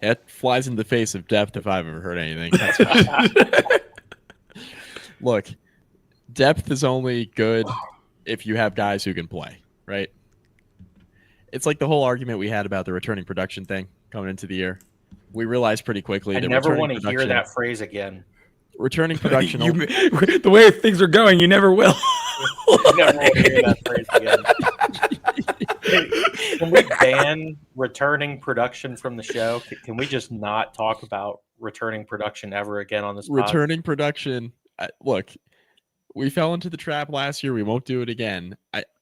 It flies in the face of depth if I've ever heard anything. That's fine. Look, depth is only good if you have guys who can play, right? It's like the whole argument we had about the returning production thing coming into the year. We realized pretty quickly I that never returning want to hear production- that phrase again. Returning production. The way things are going, you never will. You never will hear that phrase again. Can we ban returning production from the show? Can we just not talk about returning production ever again on this pod? Returning production. Look, we fell into the trap last year. We won't do it again.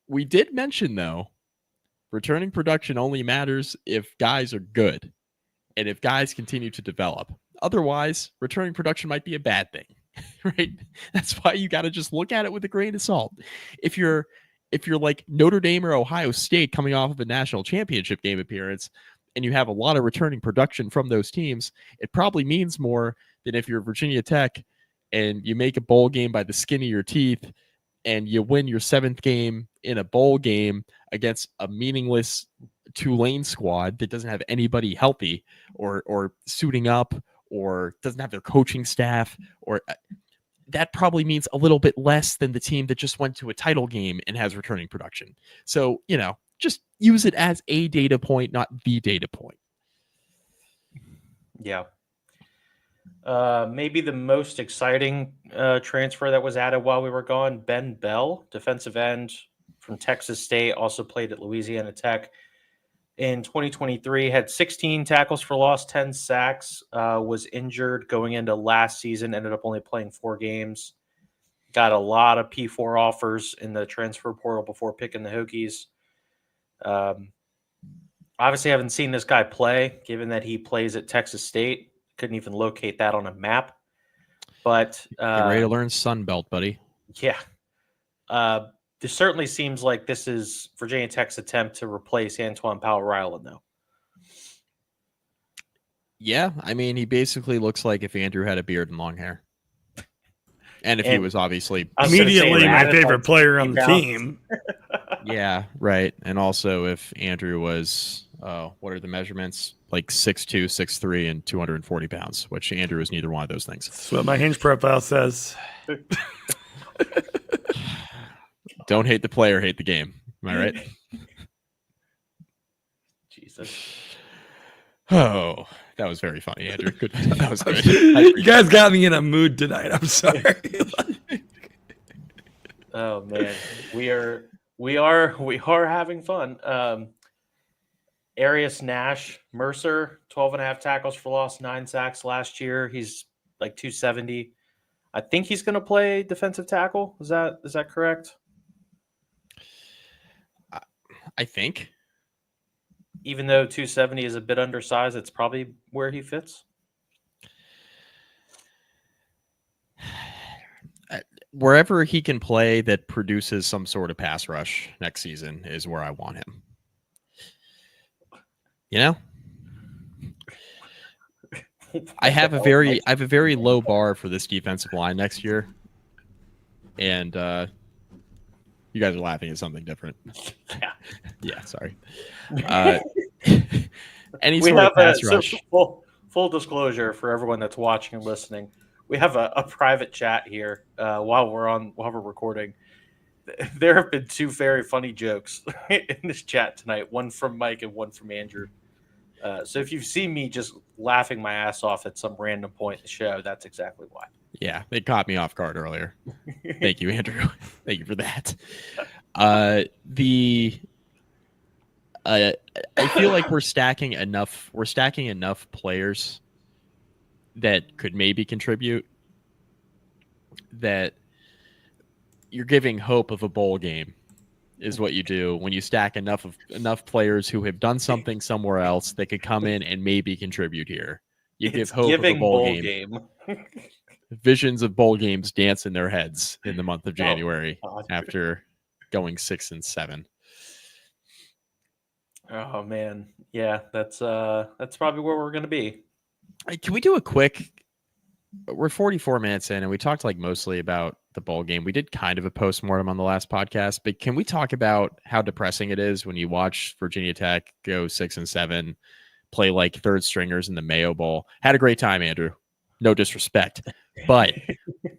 We did mention, though, returning production only matters if guys are good and if guys continue to develop. Otherwise, returning production might be a bad thing, right? That's why you got to just look at it with a grain of salt. If you're like Notre Dame or Ohio State coming off of a national championship game appearance and you have a lot of returning production from those teams, it probably means more than if you're Virginia Tech and you make a bowl game by the skin of your teeth and you win your 7th game in a bowl game against a meaningless Tulane squad that doesn't have anybody healthy or suiting up or doesn't have their coaching staff, or that probably means a little bit less than the team that just went to a title game and has returning production. So, just use it as a data point, not the data point. Yeah. Maybe the most exciting transfer that was added while we were gone, Ben Bell, defensive end from Texas State, also played at Louisiana Tech. In 2023, had 16 tackles for loss, 10 sacks, was injured going into last season, ended up only playing 4 games. Got a lot of P4 offers in the transfer portal before picking the Hokies. Obviously, haven't seen this guy play, given that he plays at Texas State. Couldn't even locate that on a map. But Get ready to learn Sunbelt, buddy. Yeah. This certainly seems like this is Virginia Tech's attempt to replace Antoine Powell-Ryland, though. Yeah, I mean, he basically looks like if Andrew had a beard and long hair. And if he was obviously... Immediately my favorite player on the team. Yeah, right. And also if Andrew was, what are the measurements? Like 6'2", 6'3", and 240 pounds, which Andrew is neither one of those things. That's what my Hinge profile says. Don't hate the player, hate the game. Am I right? Jesus. Oh, that was very funny, Andrew. Good. That was good. You guys got me in a mood tonight. I'm sorry. Oh man, we are having fun. Arius Nash Mercer, 12.5 tackles for loss, 9 sacks last year. He's like 270. I think he's going to play defensive tackle. Is that correct? I think. Even though 270 is a bit undersized, it's probably where he fits. Wherever he can play that produces some sort of pass rush next season is where I want him. I have a very low bar for this defensive line next year. And you guys are laughing at something different. Yeah, sorry. Any sort of pass rush. Full disclosure for everyone that's watching and listening. We have a private chat here while we're recording. There have been 2 very funny jokes in this chat tonight, one from Mike and one from Andrew. So if you've seen me just laughing my ass off at some random point in the show, that's exactly why. Yeah, they caught me off guard earlier. Thank you, Andrew. Thank you for that. I feel like we're stacking enough players that could maybe contribute, that you're giving hope of a bowl game is what you do when you stack enough players who have done something somewhere else that could come in and maybe contribute here. You give hope of a bowl game. Visions of bowl games dance in their heads in the month of January after going 6-7. Oh man, yeah, that's probably where we're gonna be. Can we do a quick? We're 44 minutes in, and we talked mostly about the bowl game. We did kind of a postmortem on the last podcast, but can we talk about how depressing it is when you watch Virginia Tech go 6-7, play like third stringers in the Mayo Bowl? Had a great time, Andrew. No disrespect, but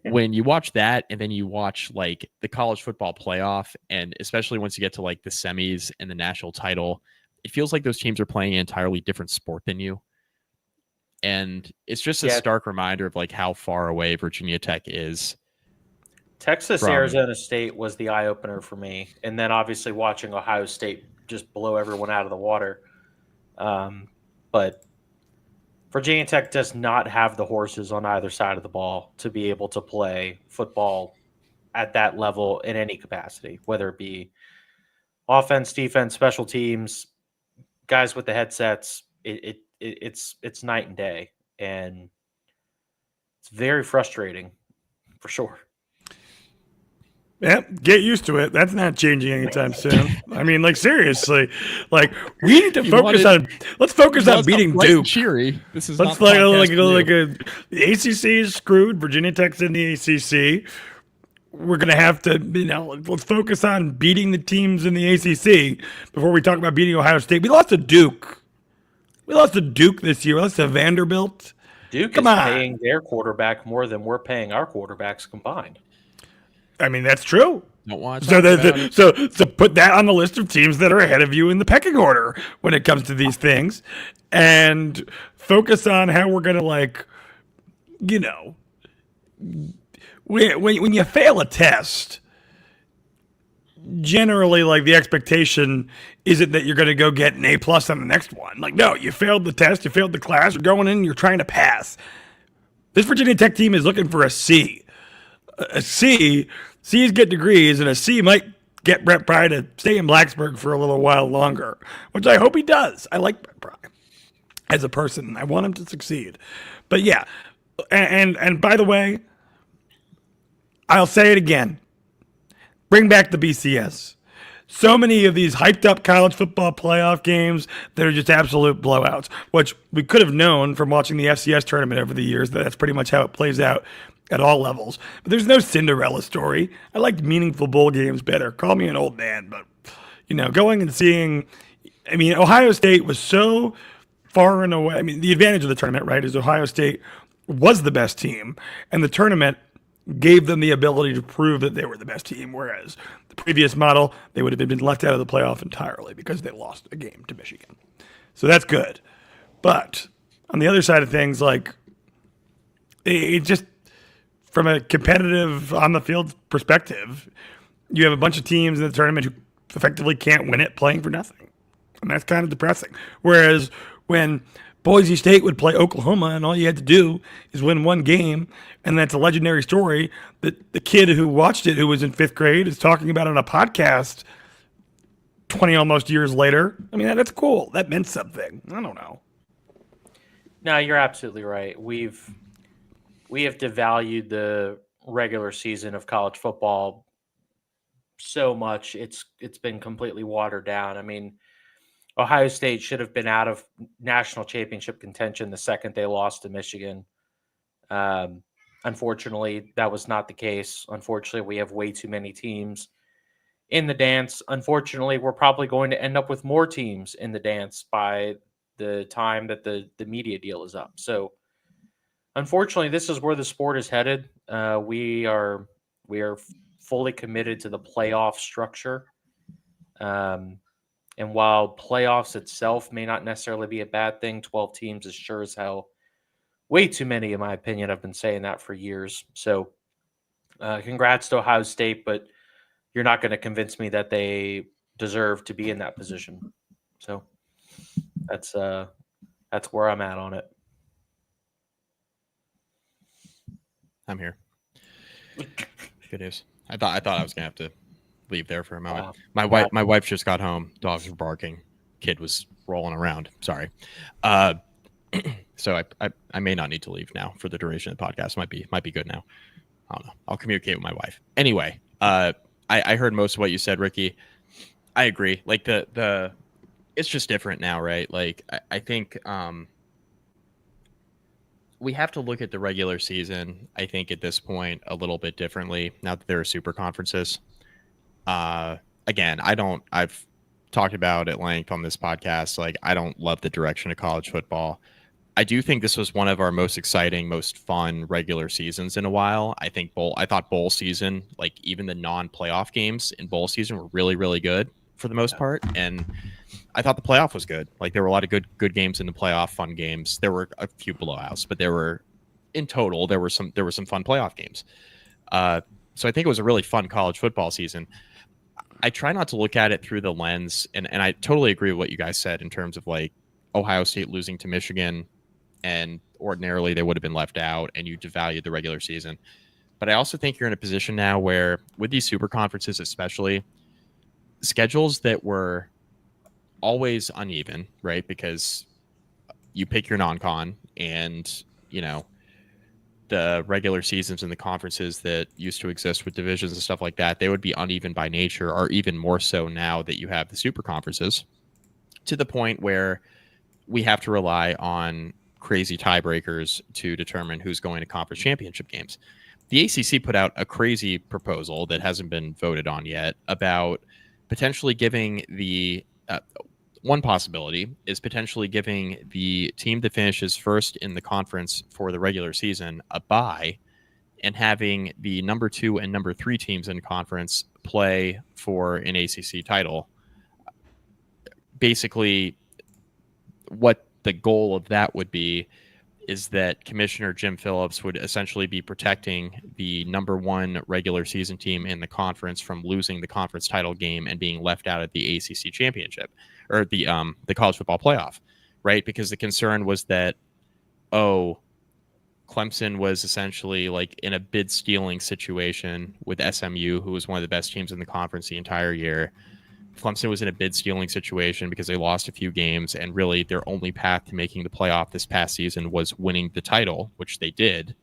when you watch that and then you watch the college football playoff, and especially once you get to the semis and the national title, it feels like those teams are playing an entirely different sport than you. And it's just a Yeah. stark reminder of like how far away Virginia Tech is. Texas, From- Arizona State was the eye opener for me, and then obviously watching Ohio State just blow everyone out of the water. But Virginia Tech does not have the horses on either side of the ball to be able to play football at that level in any capacity, whether it be offense, defense, special teams, guys with the headsets. It's night and day, and it's very frustrating for sure. Yeah, get used to it. That's not changing anytime soon. I mean, like seriously, like we need to focus on. Let's focus on beating Duke. Cheery. This is Let's not the like podcast for you. the ACC is screwed. Virginia Tech's in the ACC. We're gonna have to, let's focus on beating the teams in the ACC before we talk about beating Ohio State. We lost to Duke. We lost to Duke this year. We lost to Vanderbilt. Duke Come is on. paying their quarterback more than we're paying our quarterbacks combined. I mean, that's true. Don't want to So, talk about it. so put that on the list of teams that are ahead of you in the pecking order when it comes to these things, and focus on how we're gonna when you fail a test, generally like the expectation isn't that you're gonna go get an A+ on the next one. Like, no, you failed the test, you failed the class, you're going in, you're trying to pass. This Virginia Tech team is looking for a C. A C. C's get degrees, and a C might get Brett Pry to stay in Blacksburg for a little while longer, which I hope he does. I like Brett Pry as a person. I want him to succeed. But yeah, and by the way, I'll say it again. Bring back the BCS. So many of these hyped up college football playoff games that are just absolute blowouts, which we could have known from watching the FCS tournament over the years that that's pretty much how it plays out at all levels. But there's no Cinderella story. I liked meaningful bowl games better. Call me an old man, but going and seeing, Ohio State was so far and away. The advantage of the tournament, right, is Ohio State was the best team, and the tournament gave them the ability to prove that they were the best team, whereas the previous model, they would have been left out of the playoff entirely because they lost a game to Michigan. So that's good. But on the other side of things, like, it just, from a competitive on-the-field perspective, you have a bunch of teams in the tournament who effectively can't win it playing for nothing. And that's kind of depressing. Whereas when Boise State would play Oklahoma and all you had to do is win one game, and that's a legendary story that the kid who watched it, who was in 5th grade, is talking about on a podcast 20 almost years later. That's cool. That meant something. I don't know. No, you're absolutely right. We have devalued the regular season of college football so much. It's been completely watered down. Ohio State should have been out of national championship contention the second they lost to Michigan. Unfortunately, that was not the case. Unfortunately, we have way too many teams in the dance. Unfortunately, we're probably going to end up with more teams in the dance by the time that the media deal is up. So, unfortunately, this is where the sport is headed. We are fully committed to the playoff structure. And while playoffs itself may not necessarily be a bad thing, 12 teams is sure as hell way too many, in my opinion. I've been saying that for years. So congrats to Ohio State, but you're not going to convince me that they deserve to be in that position. So that's where I'm at on it. I'm here. Good news. I thought I was gonna have to leave there for a moment. My wife just got home. Dogs were barking. Kid was rolling around. Sorry. So I may not need to leave now for the duration of the podcast. Might be good now. I don't know. I'll communicate with my wife. Anyway, I heard most of what you said, Ricky. I agree. Like the it's just different now, right? Like I think we have to look at the regular season, I think, at this point a little bit differently now that there are super conferences. Again, I've talked about at length on this podcast, like, I don't love the direction of college football. I do think this was one of our most exciting, most fun regular seasons in a while. I thought bowl season, like even the non-playoff games in bowl season, were really, really good. for the most part, and I thought the playoff was good. Like there were a lot of good games in the playoff, fun games. There were a few blowouts, but in total there were some fun playoff games. So I think it was a really fun college football season. I try not to look at it through the lens, and I totally agree with what you guys said in terms of like Ohio State losing to Michigan, and ordinarily they would have been left out, and you devalued the regular season. But I also think you're in a position now where, with these super conferences especially, schedules that were always uneven, right? Because you pick your non-con, and the regular seasons and the conferences that used to exist with divisions and stuff like that, they would be uneven by nature, or even more so now that you have the super conferences, to the point where we have to rely on crazy tiebreakers to determine who's going to conference championship games. The ACC put out a crazy proposal that hasn't been voted on yet about potentially giving the one possibility is potentially giving the team that finishes first in the conference for the regular season a bye, and having the number 2 and number 3 teams in conference play for an ACC title. Basically, what the goal of that would be is that Commissioner Jim Phillips would essentially be protecting the number 1 regular season team in the conference from losing the conference title game and being left out of the ACC championship, or the college football playoff, right? Because the concern was that, Clemson was essentially like in a bid stealing situation with SMU, who was one of the best teams in the conference the entire year. Clemson was in a bid stealing situation because they lost a few games, and really their only path to making the playoff this past season was winning the title, which they did.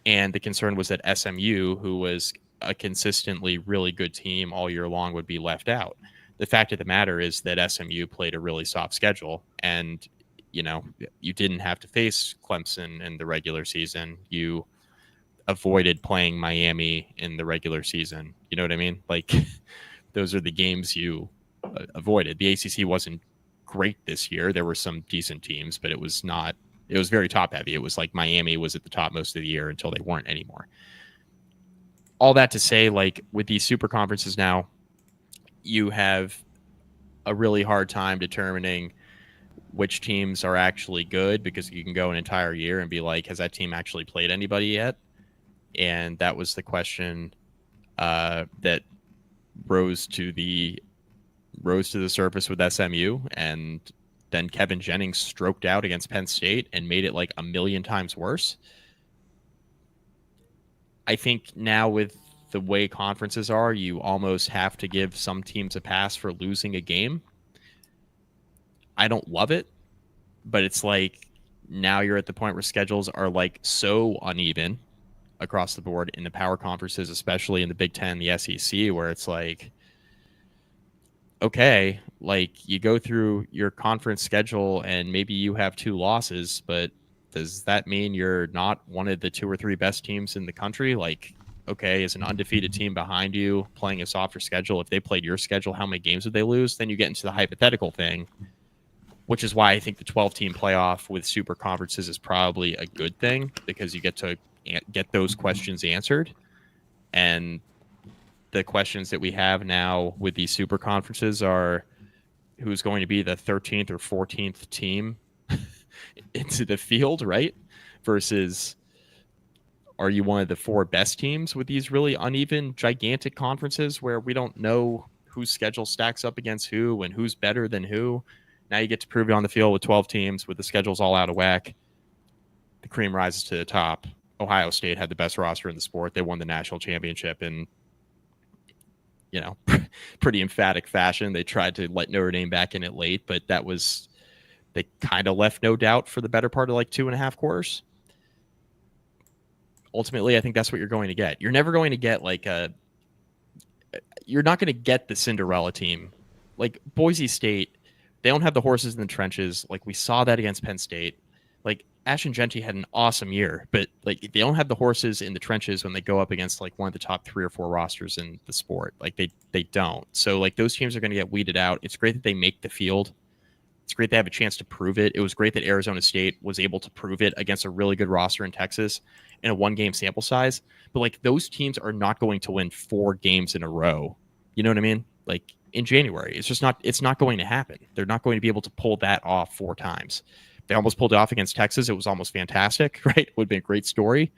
And the concern was that SMU, who was a consistently really good team all year long, would be left out. The fact of the matter is that SMU played a really soft schedule, and you didn't have to face Clemson in the regular season. You avoided playing Miami in the regular season. You know what I mean? Like, those are the games you avoided. The ACC wasn't great this year. There were some decent teams, but it was very top heavy. It was like Miami was at the top most of the year until they weren't anymore. All that to say, like, with these super conferences now, you have a really hard time determining which teams are actually good, because you can go an entire year and be like, has that team actually played anybody yet? And that was the question that rose to the surface with SMU, and then Kevin Jennings stroked out against Penn State and made it like a million times worse. I think now, with the way conferences are, you almost have to give some teams a pass for losing a game. I don't love it, but it's like now you're at the point where schedules are like so uneven across the board in the power conferences, especially in the Big Ten, the SEC, where it's like, okay, like you go through your conference schedule and maybe you have 2 losses, but does that mean you're not one of the 2 or 3 best teams in the country? Like, okay, is an undefeated team behind you playing a softer schedule, if they played your schedule, how many games would they lose? Then you get into the hypothetical thing, which is why I think the 12-team playoff with super conferences is probably a good thing, because you get to get those questions answered. And the questions that we have now with these super conferences are, who's going to be the 13th or 14th team into the field, right? Versus, are you one of the 4 best teams with these really uneven, gigantic conferences where we don't know whose schedule stacks up against who and who's better than who? Now you get to prove it on the field with 12 teams, with the schedules all out of whack. The cream rises to the top. Ohio State had the best roster in the sport. They won the national championship in, pretty emphatic fashion. They tried to let Notre Dame back in it late, but they kind of left no doubt for the better part of like 2.5 quarters. Ultimately, I think that's what you're going to get. You're never going to get you're not going to get the Cinderella team. Like Boise State, they don't have the horses in the trenches. Like we saw that against Penn State. Like Ashton Genty had an awesome year, but like they don't have the horses in the trenches when they go up against like one of the top 3 or 4 rosters in the sport. Like they don't. So like those teams are going to get weeded out. It's great that they make the field. It's great they have a chance to prove it. It was great that Arizona State was able to prove it against a really good roster in Texas in a 1-game sample size. But like those teams are not going to win 4 games in a row. You know what I mean? Like in January. It's not going to happen. They're not going to be able to pull that off 4 times. They almost pulled it off against Texas. It was almost fantastic, right? It would have been a great story.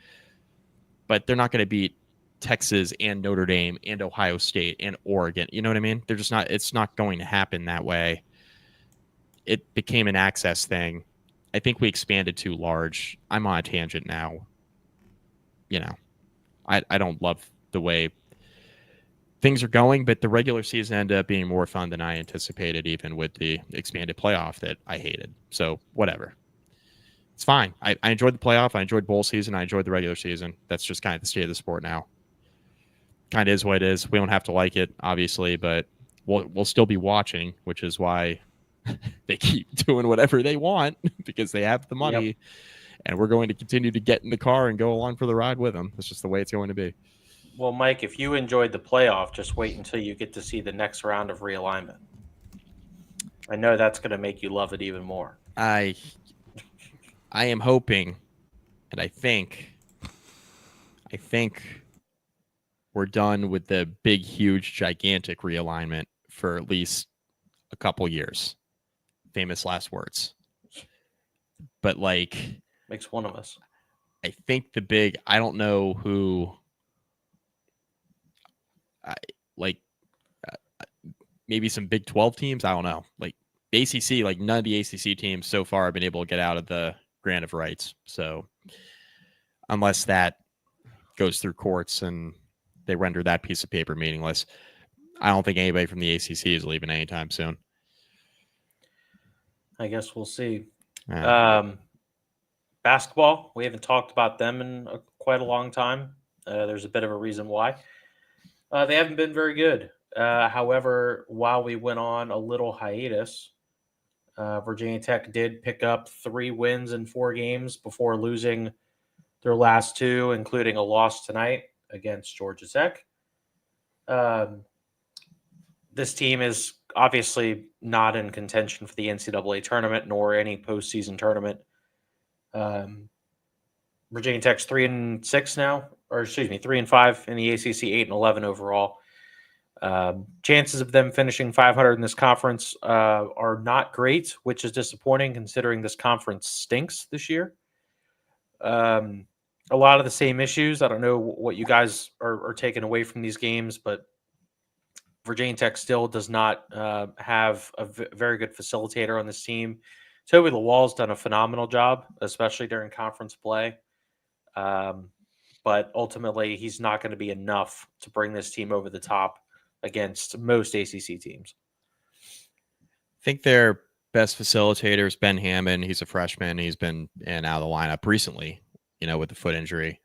But they're not going to beat Texas and Notre Dame and Ohio State and Oregon. You know what I mean? They're just not, it's not going to happen that way. It became an access thing. I think we expanded too large. I'm on a tangent now. You know, I don't love the way things are going, but the regular season ended up being more fun than I anticipated, even with the expanded playoff that I hated. So whatever. It's fine. I enjoyed the playoff. I enjoyed bowl season. I enjoyed the regular season. That's just kind of the state of the sport now. Kind of is what it is. We don't have to like it, obviously, but we'll still be watching, which is why they keep doing whatever they want because they have the money. Yep. And we're going to continue to get in the car and go along for the ride with them. That's just the way it's going to be. Well, Mike, if you enjoyed the playoff, just wait until you get to see the next round of realignment. I know that's going to make you love it even more. I am hoping, and I think we're done with the big, huge, gigantic realignment for at least a couple years. Famous last words. But like, makes one of us. I think I don't know who. Maybe some Big 12 teams. I don't know. Like the ACC, like none of the ACC teams so far have been able to get out of the grant of rights. So unless that goes through courts and they render that piece of paper meaningless, I don't think anybody from the ACC is leaving anytime soon. I guess we'll see. Basketball, we haven't talked about them in quite a long time. There's a bit of a reason why. They haven't been very good. However, while we went on a little hiatus, Virginia Tech did pick up 3 wins in 4 games before losing their last 2, including a loss tonight against Georgia Tech. This team is obviously not in contention for the NCAA tournament nor any postseason tournament. Virginia Tech's 3-6 now, or excuse me, 3-5 in the ACC, 8-11 overall. Chances of them finishing 500 in this conference are not great, which is disappointing considering this conference stinks this year. A lot of the same issues. I don't know what you guys are taking away from these games, but Virginia Tech still does not have a very good facilitator on this team. Toby Lawal's done a phenomenal job, especially during conference play. But ultimately, he's not going to be enough to bring this team over the top against most ACC teams. I think their best facilitator is Ben Hammond. He's a freshman. He's been in and out of the lineup recently, with the foot injury.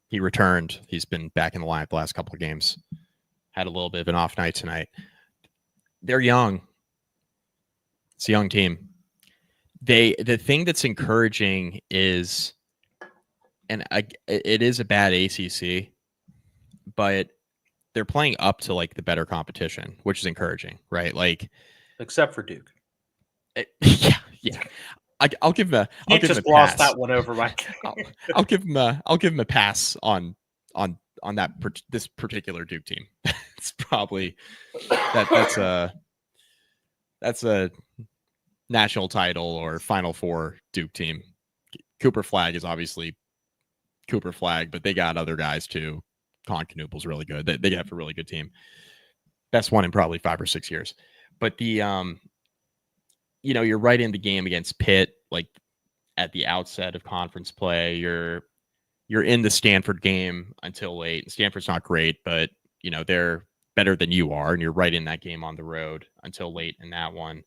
He returned. He's been back in the lineup the last couple of games. Had a little bit of an off night tonight. They're young. It's a young team. The thing that's encouraging is, and it is a bad ACC, but they're playing up to like the better competition, which is encouraging, right? Like, except for Duke. Yeah. I'll give him a. You just lost that one over, Mike. I'll give him a pass on this particular Duke team. It's probably that's a national title or Final Four Duke team. Cooper Flagg is obviously Cooper Flagg, but they got other guys too. Con Knoopel's really good. They have a really good team. Best one in probably 5 or 6 years. But the you're right in the game against Pitt, like at the outset of conference play. You're in the Stanford game until late. Stanford's not great, but they're better than you are, and you're right in that game on the road until late in that one.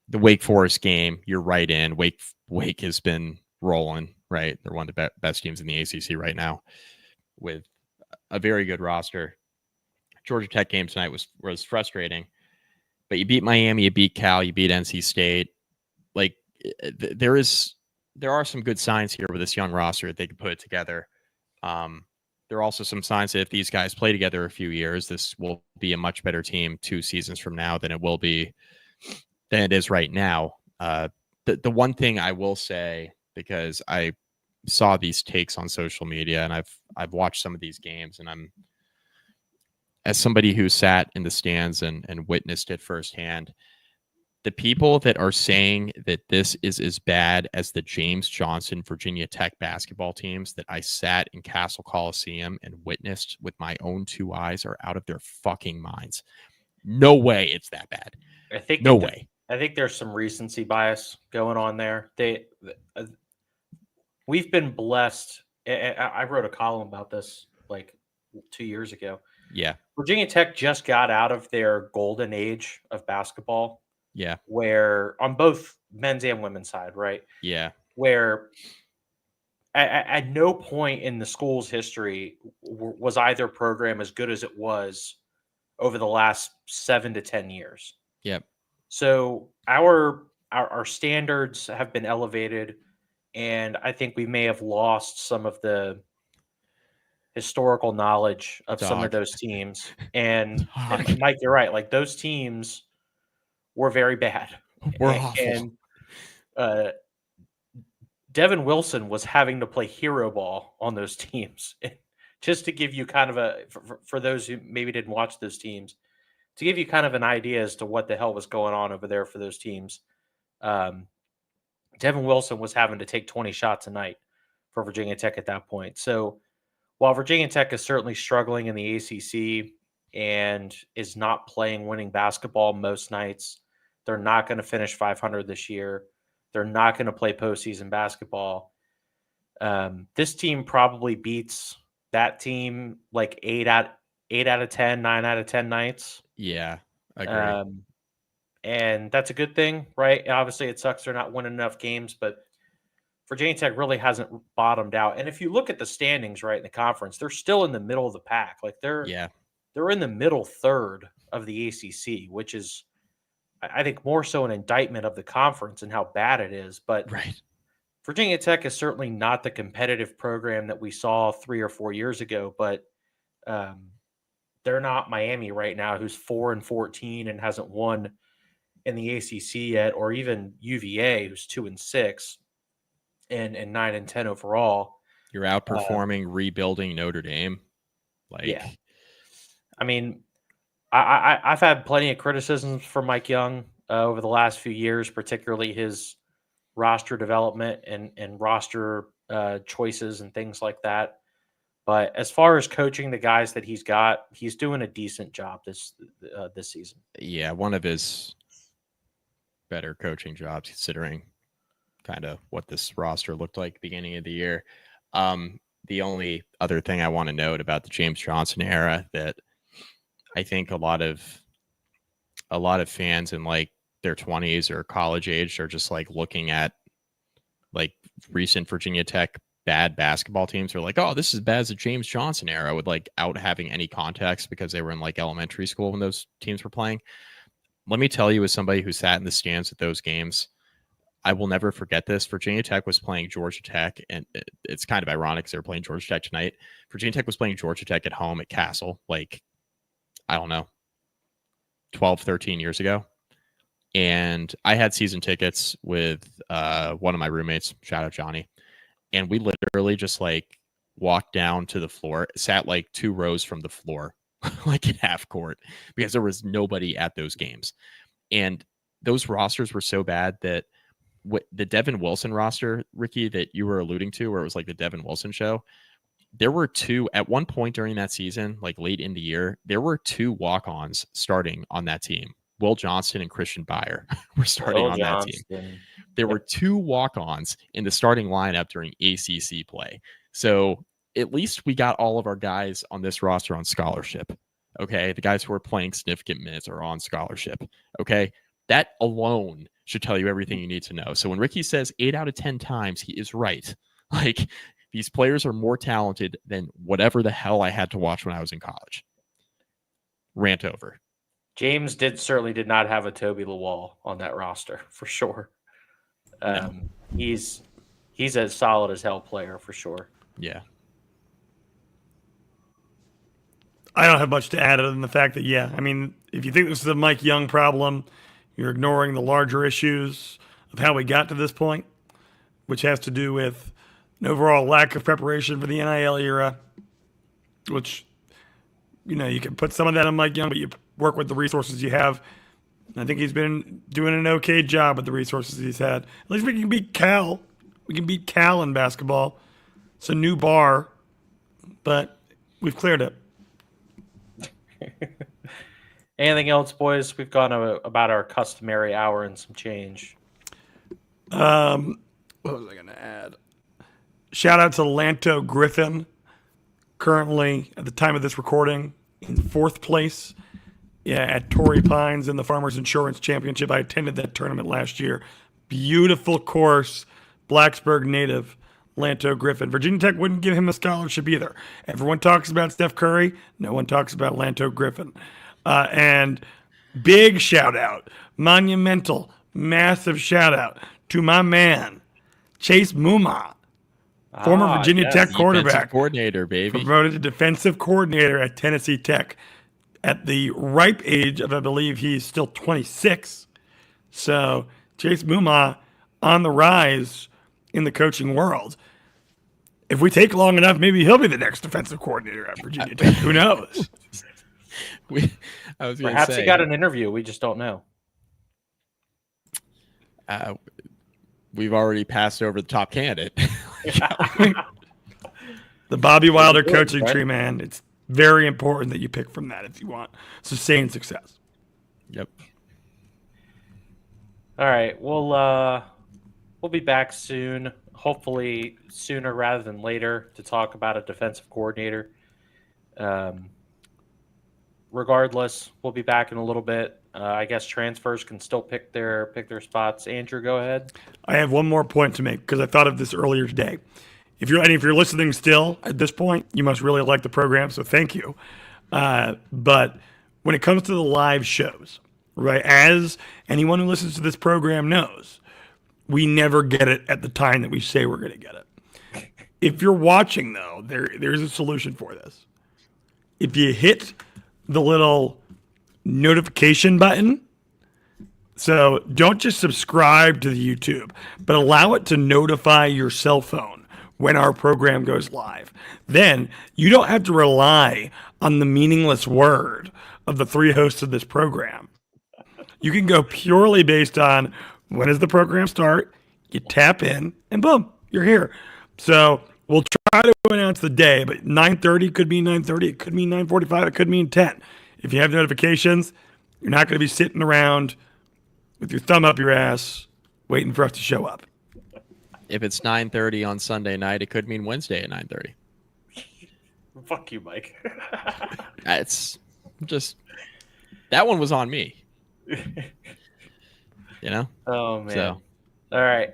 The Wake Forest game, you're right in. Wake has been rolling, right? They're one of the best teams in the ACC right now with a very good roster. Georgia Tech game tonight was frustrating, but you beat Miami, you beat Cal, you beat NC State. Like there are some good signs here with this young roster that they can put it together. There are also some signs that if these guys play together a few years, this will be a much better team 2 seasons from now than it is right now. The one thing I will say, because I saw these takes on social media and I've watched some of these games, and as somebody who sat in the stands and witnessed it firsthand, the people that are saying that this is as bad as the James Johnson Virginia Tech basketball teams that I sat in Castle Coliseum and witnessed with my own two eyes are out of their fucking minds. No way it's that bad. I think No way. I think there's some recency bias going on there. We've been blessed. I wrote a column about this like 2 years ago. Yeah. Virginia Tech just got out of their golden age of basketball, Yeah. where on both men's and women's side, right? Yeah. Where at no point in the school's history was either program as good as it was over the last 7 to 10 years. Yep. So our standards have been elevated, and I think we may have lost some of the historical knowledge of some of Dog. those teams. And Dog. Mike, you're right. Like those teams were very bad. We're And- awful. And Devin Wilson was having to play hero ball on those teams. Just to give you kind of for those who maybe didn't watch those teams, to give you kind of an idea as to what the hell was going on over there for those teams. Devin Wilson was having to take 20 shots a night for Virginia Tech at that point. So while Virginia Tech is certainly struggling in the ACC and is not playing winning basketball most nights, they're not going to finish 500 this year. They're not going to play postseason basketball. This team probably beats that team like 8 out of 10, 9 out of 10 nights. Yeah. I agree. And that's a good thing, right? Obviously, it sucks they're not winning enough games, but Virginia Tech really hasn't bottomed out. And if you look at the standings, right, in the conference, they're still in the middle of the pack. Like they're in the middle third of the ACC, which is, I think, more so an indictment of the conference and how bad it is. But Right. Virginia Tech is certainly not the competitive program that we saw 3 or 4 years ago, but they're not Miami right now, who's 4-14 and hasn't won in the ACC yet, or even UVA, who's 2-6 and 9-10 overall. You're outperforming, rebuilding Notre Dame. Like, yeah. I mean, I've had plenty of criticisms for Mike Young over the last few years, particularly his roster development and roster choices and things like that. But as far as coaching the guys that he's got, he's doing a decent job this season. Yeah, one of his better coaching jobs, considering kind of what this roster looked like beginning of the year. The only other thing I want to note about the James Johnson era that I think a lot of fans in like their 20s or college age are just like looking at like recent Virginia Tech bad basketball teams are like, oh, this is as bad as the James Johnson era, without having any context because they were in like elementary school when those teams were playing. Let me tell you, as somebody who sat in the stands at those games, I will never forget this. Virginia Tech was playing Georgia Tech, and it's kind of ironic because they were playing Georgia Tech tonight. Virginia Tech was playing Georgia Tech at home at Castle, like, I don't know, 12, 13 years ago. And I had season tickets with one of my roommates, shout out Johnny. And we literally just like walked down to the floor, sat like 2 rows from the floor, like in half court, because there was nobody at those games. And those rosters were so bad that the Devin Wilson roster, Ricky, that you were alluding to, where it was like the Devin Wilson show, there were 2 at one point during that season, like late in the year, there were 2 walk-ons starting on that team. Will Johnson and Christian Byer were starting on that team. There were 2 walk-ons in the starting lineup during ACC play. So at least we got all of our guys on this roster on scholarship. Okay. The guys who are playing significant minutes are on scholarship. Okay. That alone should tell you everything you need to know. So when Ricky says 8 out of 10 times, he is right. Like, these players are more talented than whatever the hell I had to watch when I was in college. Rant over. James certainly did not have a Toby Lawal on that roster for sure. No. He's a solid as hell player for sure. Yeah. I don't have much to add other than the fact that, yeah, I mean, if you think this is a Mike Young problem, you're ignoring the larger issues of how we got to this point, which has to do with an overall lack of preparation for the NIL era, which, You can put some of that on Mike Young, but you work with the resources you have. I think he's been doing an okay job with the resources he's had. At least we can beat Cal. We can beat Cal in basketball. It's a new bar, but we've cleared it. Anything else, boys? We've gone about our customary hour and some change. What was I going to add? Shout out to Lanto Griffin, currently, at the time of this recording, in 4th place at Torrey Pines in the Farmers Insurance Championship. I attended that tournament last year. Beautiful course, Blacksburg native, Lanto Griffin. Virginia Tech wouldn't give him a scholarship either. Everyone talks about Steph Curry. No one talks about Lanto Griffin. And big shout out, monumental, massive shout out to my man, Chase Muma, former Virginia Tech quarterback, defensive coordinator, baby, promoted to defensive coordinator at Tennessee Tech at the ripe age of, I believe he's still 26. So Chase Muma on the rise in the coaching world. If we take long enough, maybe he'll be the next defensive coordinator at Virginia Tech. Who knows? Perhaps he got an interview. We just don't know. We've already passed over the top candidate. The Bobby Wilder coaching tree, man. It's very important that you pick from that if you want sustained success. Yep. All right. We'll be back soon. Hopefully sooner rather than later to talk about a defensive coordinator. Regardless, we'll be back in a little bit. I guess transfers can still pick their spots. Andrew, go ahead. I have one more point to make because I thought of this earlier today. If you're listening still at this point, you must really like the program, so thank you. But when it comes to the live shows, right, as anyone who listens to this program knows, we never get it at the time that we say we're going to get it. If you're watching, though, there's a solution for this. If you hit the little notification button, so don't just subscribe to the YouTube, but allow it to notify your cell phone when our program goes live. Then you don't have to rely on the meaningless word of the 3 hosts of this program. You can go purely based on when does the program start, you tap in, and boom, you're here. So we'll try to announce the day, but 9:30 could mean 9:30, it could mean 9:45, it could mean 10. If you have notifications, you're not going to be sitting around with your thumb up your ass waiting for us to show up. If it's 9:30 on Sunday night, it could mean Wednesday at 9:30. Fuck you, Mike. It's just that one was on me. Oh man. So. All right.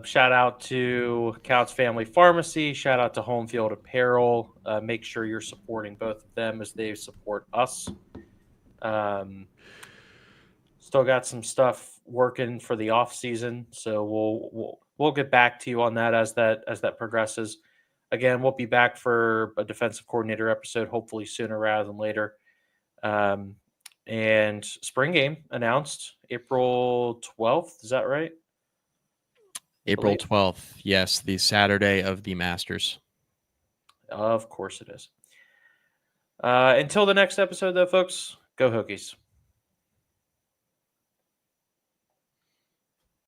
Shout out to Couch Family Pharmacy. Shout out to Home Field Apparel. Make sure you're supporting both of them as they support us. Still got some stuff working for the off season, so we'll get back to you on that as that progresses. Again, we'll be back for a defensive coordinator episode, hopefully sooner rather than later. And spring game announced April 12th. Is that right? April 12th. Yes, the Saturday of the Masters. Of course it is. Until the next episode, though, folks, go Hokies.